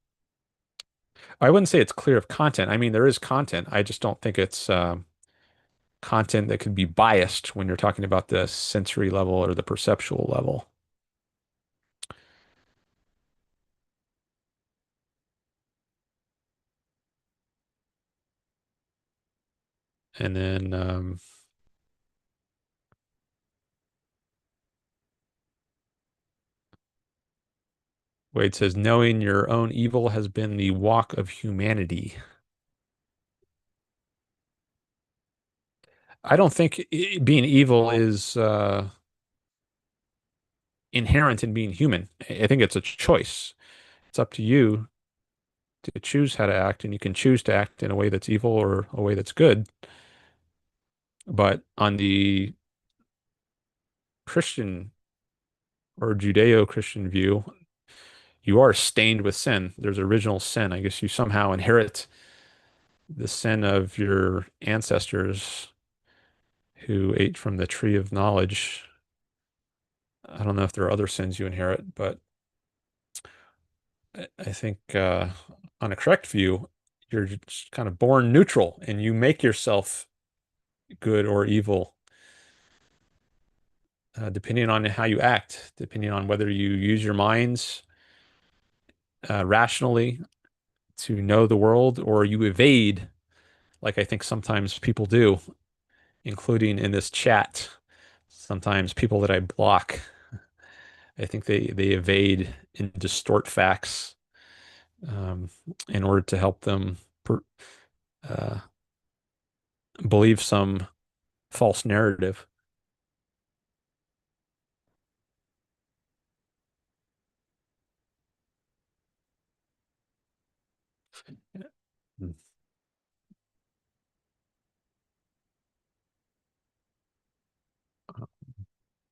I wouldn't say it's clear of content. I mean, there is content. I just don't think it's content that could be biased when you're talking about the sensory level or the perceptual level. And then Wade says, knowing your own evil has been the walk of humanity. I don't think being evil is inherent in being human. I think it's a choice. It's up to you to choose how to act, and you can choose to act in a way that's evil or a way that's good. But on the Christian or Judeo-Christian view, you are stained with sin. There's original sin. I guess you somehow inherit the sin of your ancestors who ate from the tree of knowledge. I don't know if there are other sins you inherit, but I think on a correct view, you're just kind of born neutral and you make yourself good or evil depending on how you act, depending on whether you use your minds rationally to know the world or you evade, like I think sometimes people do, including in this chat. Sometimes people that I block, I think they evade and distort facts um, in order to help them uh, believe some false narrative.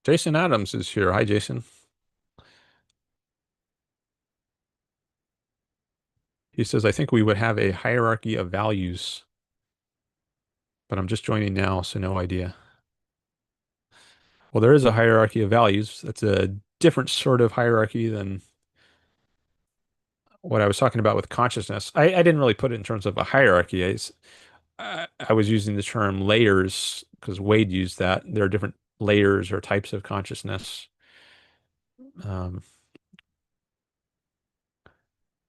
Jason Adams is here. Hi, Jason. He says, I think we would have a hierarchy of values, but I'm just joining now, so no idea. Well, there is a hierarchy of values. That's a different sort of hierarchy than what I was talking about with consciousness. I didn't really put it in terms of a hierarchy. I was using the term layers because Wade used that. There are different layers or types of consciousness. Um,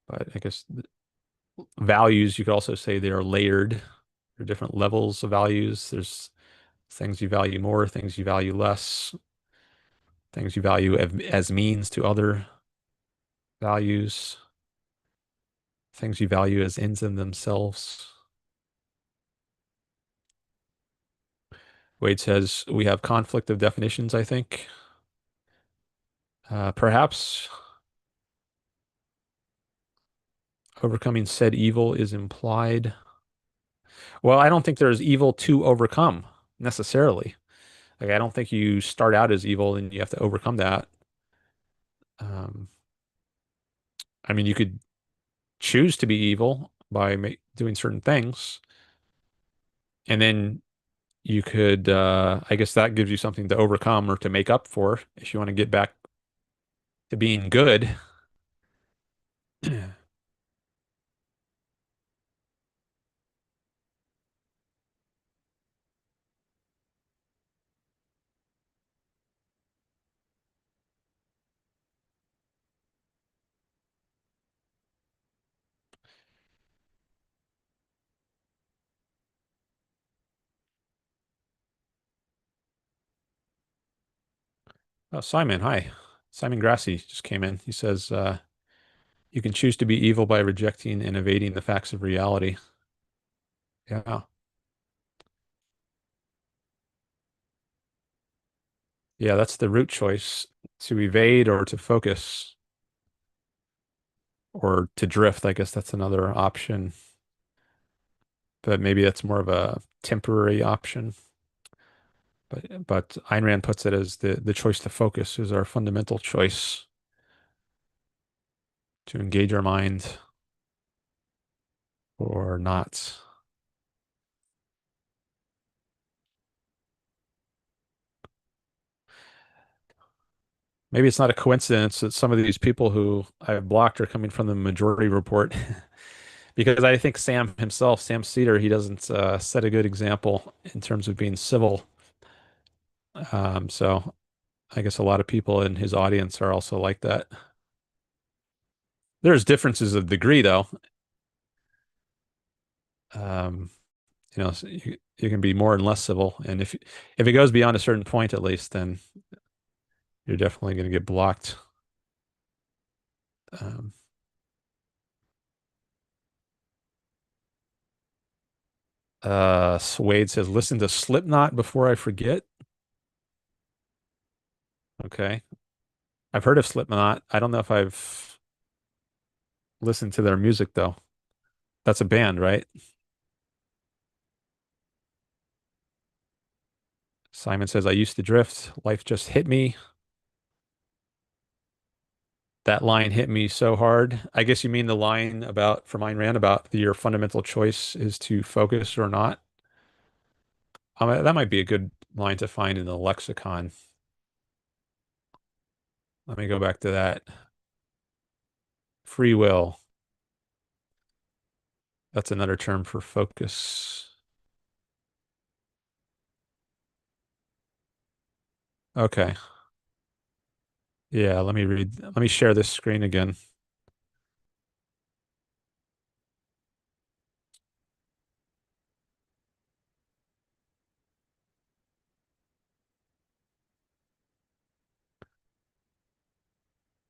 but I guess values, you could also say they are layered. There are different levels of values. There's things you value more, things you value less, things you value as means to other values, things you value as ends in themselves. Wade says we have conflict of definitions, I think. Perhaps overcoming said evil is implied. Well, I don't think there's evil to overcome necessarily. Like, I don't think you start out as evil and you have to overcome that. Um, I mean, you could choose to be evil by doing certain things, and then you could, I guess that gives you something to overcome or to make up for if you want to get back to being good. Oh, Simon, hi. Simon Grassi just came in. He says, you can choose to be evil by rejecting and evading the facts of reality. Yeah. Yeah, that's the root choice to evade or to focus or to drift. I guess that's another option, but maybe that's more of a temporary option. But Ayn Rand puts it as the choice to focus is our fundamental choice to engage our mind or not. Maybe it's not a coincidence that some of these people who I've blocked are coming from the majority report because I think Sam himself, Sam Cedar, he doesn't set a good example in terms of being civil. So I guess a lot of people in his audience are also like that. There's differences of degree, though. Um, so you can be more and less civil, and if it goes beyond a certain point, at least, then you're definitely going to get blocked. Um, Wade says, listen to Slipknot before I forget. Okay. I've heard of Slipknot. I don't know if I've listened to their music though. That's a band, right? Simon says, I used to drift. Life just hit me. That line hit me so hard. I guess you mean the line about from Ayn Rand about your fundamental choice is to focus or not. That might be a good line to find in the lexicon. Let me go back to that. Free will. That's another term for focus. Okay. Yeah, let me read. Let me share this screen again.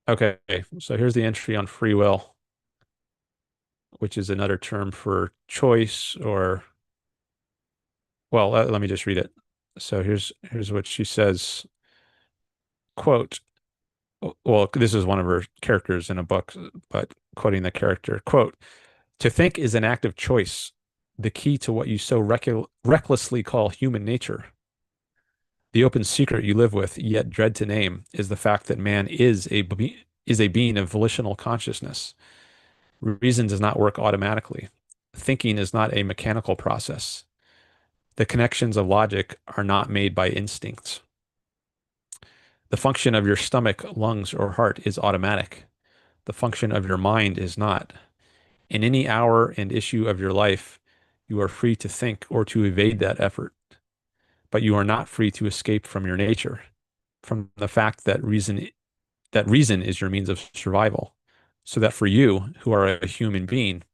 Okay, so here's the entry on free will, which is another term for choice or, well, let me just read it. So here's what she says, quote, well, this is one of her characters in a book, but quoting the character, quote, to think is an act of choice, the key to what you so recklessly call human nature. The open secret you live with, yet dread to name, is the fact that man is a being of volitional consciousness. Reason does not work automatically. Thinking is not a mechanical process. The connections of logic are not made by instincts. The function of your stomach, lungs, or heart is automatic. The function of your mind is not. In any hour and issue of your life, you are free to think or to evade that effort, but you are not free to escape from your nature, from the fact that reason is your means of survival. So that for you, who are a human being,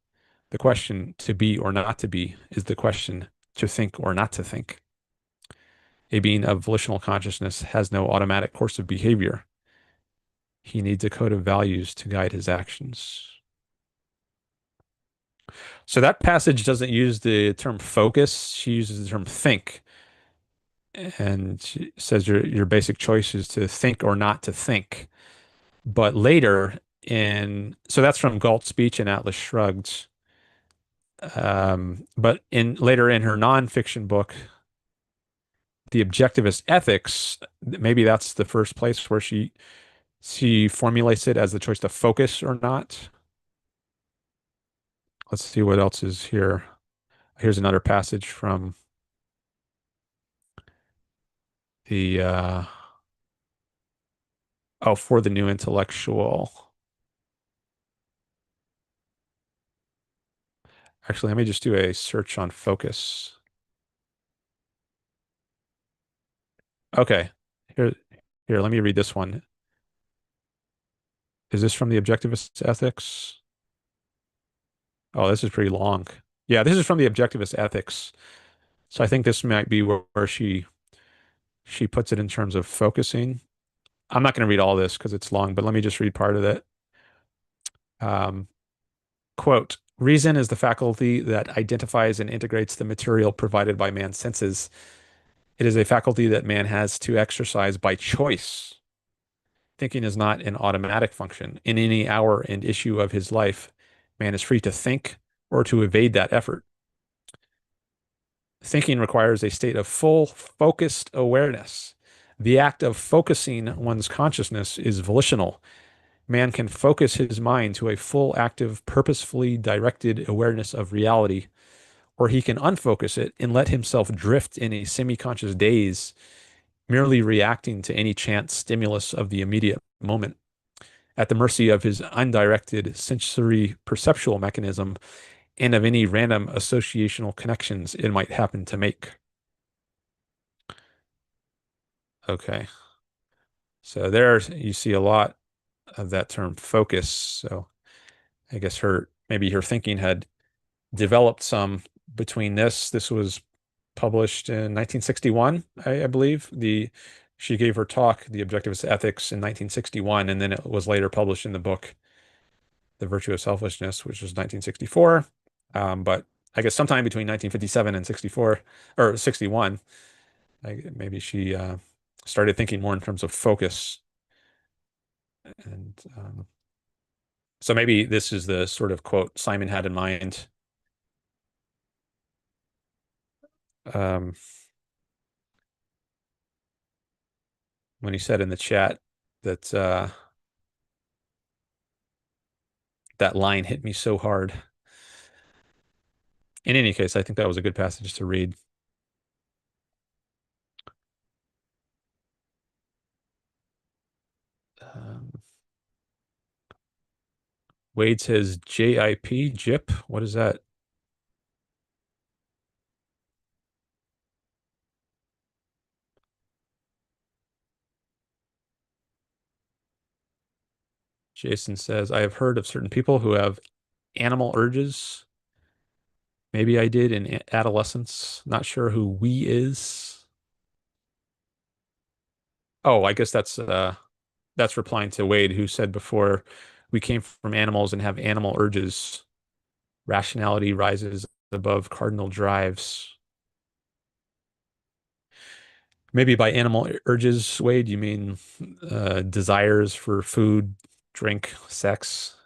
the question to be or not to be is the question to think or not to think. A being of volitional consciousness has no automatic course of behavior. He needs a code of values to guide his actions. So that passage doesn't use the term focus. She uses the term think. And she says your basic choice is to think or not to think. But later so that's from Galt's speech in Atlas Shrugged. But in later in her nonfiction book, The Objectivist Ethics, maybe that's the first place where she formulates it as the choice to focus or not. Let's see what else is here. Here's another passage from the for the new intellectual. Actually, let me just do a search on focus. Okay. Here, let me read this one. Is this from the Objectivist Ethics? Oh, this is pretty long. Yeah, this is from the Objectivist Ethics. So I think this might be where she puts it in terms of focusing. I'm not going to read all this because it's long, but let me just read part of it. Um, quote, reason is the faculty that identifies and integrates the material provided by man's senses. It is a faculty that man has to exercise by choice. Thinking is not an automatic function. In any hour and issue of his life, man is free to think or to evade that effort. Thinking requires a state of full focused awareness. The act of focusing one's consciousness is volitional. Man can focus his mind to a full, active, purposefully directed awareness of reality, or he can unfocus it and let himself drift in a semi-conscious daze, merely reacting to any chance stimulus of the immediate moment, at the mercy of his undirected sensory perceptual mechanism and of any random associational connections it might happen to make. Okay. So there you see a lot of that term focus. So I guess maybe her thinking had developed some between this. This was published in 1961, I believe. She gave her talk, The Objectivist Ethics, in 1961, and then it was later published in the book The Virtue of Selfishness, which was 1964. But I guess sometime between 1957 and 64 or 61, maybe she started thinking more in terms of focus. And so maybe this is the sort of quote Simon had in mind. Um, when he said in the chat that that line hit me so hard. In any case, I think that was a good passage to read. Um, Wade says JIP, JIP. What is that? Jason says, I have heard of certain people who have animal urges. Maybe I did in adolescence. Not sure who we is. Oh, I guess that's replying to Wade, who said before we came from animals and have animal urges. Rationality rises above cardinal drives. Maybe by animal urges, Wade, you mean desires for food, drink, sex,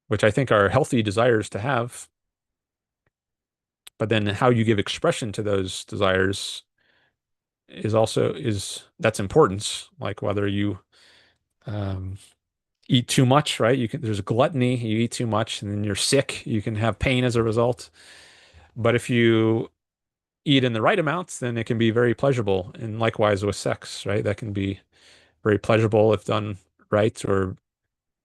which I think are healthy desires to have. But then how you give expression to those desires is that's important. Like whether you um, eat too much, right? There's gluttony, you eat too much and then you're sick, you can have pain as a result. But if you eat in the right amounts, then it can be very pleasurable. And likewise with sex, right? That can be very pleasurable if done right, or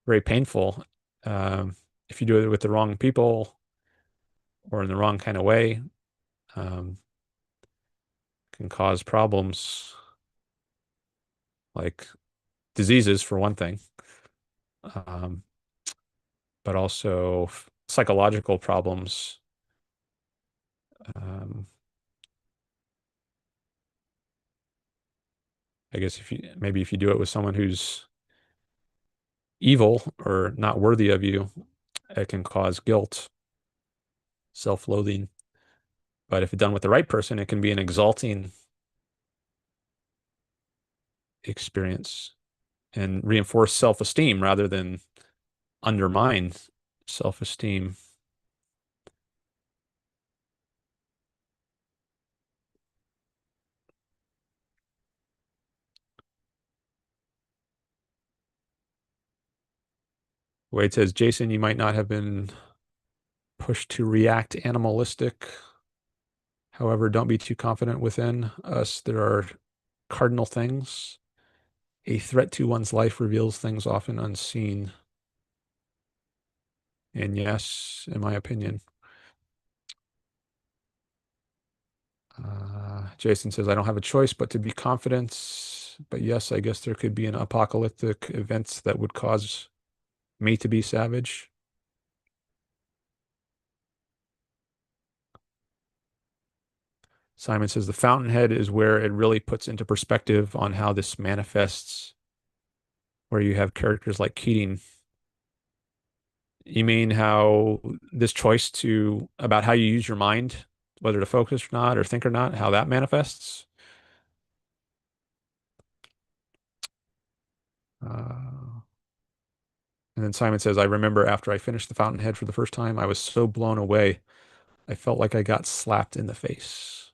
very painful um, if you do it with the wrong people or in the wrong kind of way. Um, can cause problems like diseases for one thing, um, but also psychological problems. Um, I guess if you do it with someone who's evil or not worthy of you, it can cause guilt, self-loathing. But if it's done with the right person, it can be an exalting experience and reinforce self-esteem rather than undermine self-esteem. Wade says, Jason, you might not have been pushed to react animalistic. However, don't be too confident within us. There are cardinal things. A threat to one's life reveals things often unseen. And yes, in my opinion, Jason says, I don't have a choice but to be confident. But yes, I guess there could be an apocalyptic events that would cause me to be savage. Simon says the fountainhead is where it really puts into perspective on how this manifests, where you have characters like Keating. You mean how this choice to about how you use your mind, whether to focus or not, or think or not, how that manifests? Uh, and then Simon says, I remember after I finished the fountainhead for the first time, I was so blown away. I felt like I got slapped in the face.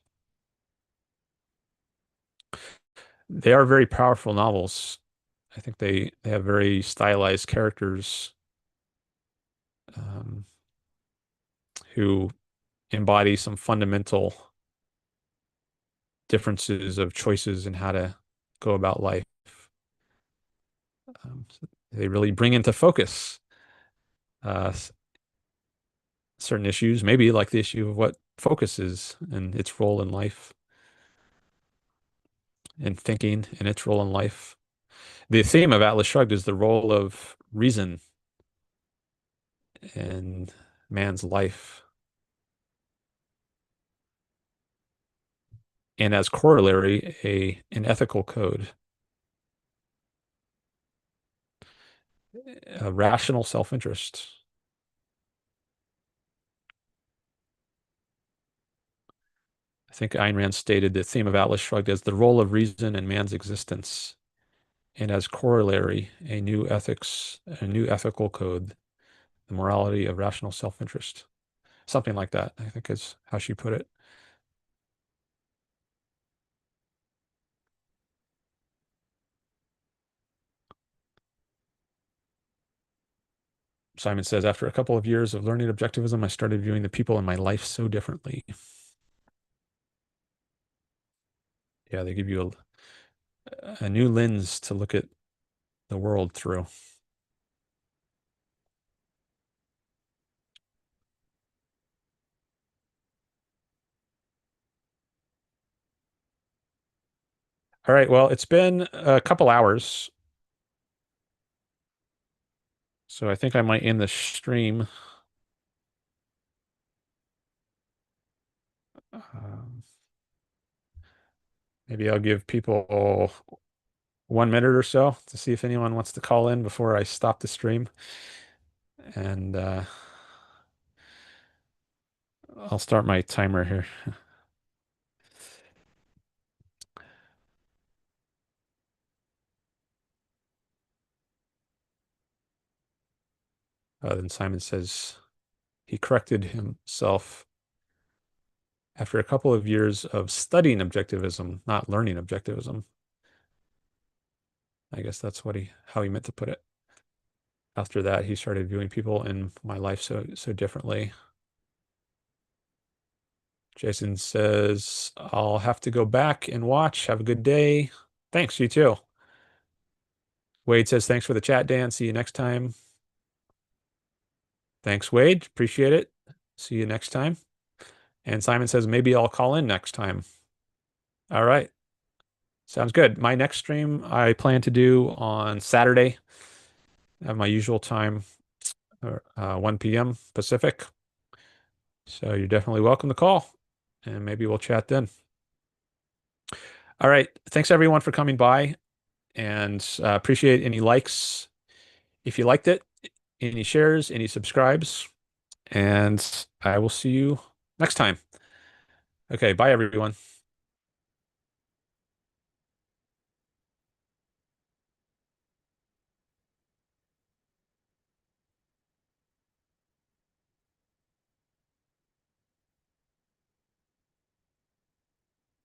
They are very powerful novels. I think they have very stylized characters um, who embody some fundamental differences of choices in how to go about life. So they really bring into focus uh, certain issues, maybe like the issue of what focus is and its role in life, and thinking and its role in life. The theme of Atlas Shrugged is the role of reason in man's life. and as corollary, an ethical code, a rational self-interest. I think Ayn Rand stated the theme of Atlas Shrugged as the role of reason in man's existence, and as corollary, a new ethical code, the morality of rational self-interest. Something like that, I think is how she put it. Simon says, after a couple of years of learning objectivism, I started viewing the people in my life so differently. Yeah, they give you a new lens to look at the world through. All right, well, it's been a couple hours, so I think I might end the stream. Um, Maybe I'll give people 1 minute or so to see if anyone wants to call in before I stop the stream. And I'll start my timer here. Then Simon says he corrected himself after a couple of years of studying objectivism, not learning objectivism. I guess that's how he meant to put it. After that, he started viewing people in my life so differently. Jason says, I'll have to go back and watch. Have a good day. Thanks, you too. Wade says, thanks for the chat, Dan. See you next time. Thanks, Wade. Appreciate it. See you next time. And Simon says, maybe I'll call in next time. All right. Sounds good. My next stream I plan to do on Saturday at my usual time, 1 p.m. Pacific. So you're definitely welcome to call, and maybe we'll chat then. All right. Thanks everyone for coming by, and appreciate any likes if you liked it, any shares, any subscribes, and I will see you next time. Okay. Bye, everyone.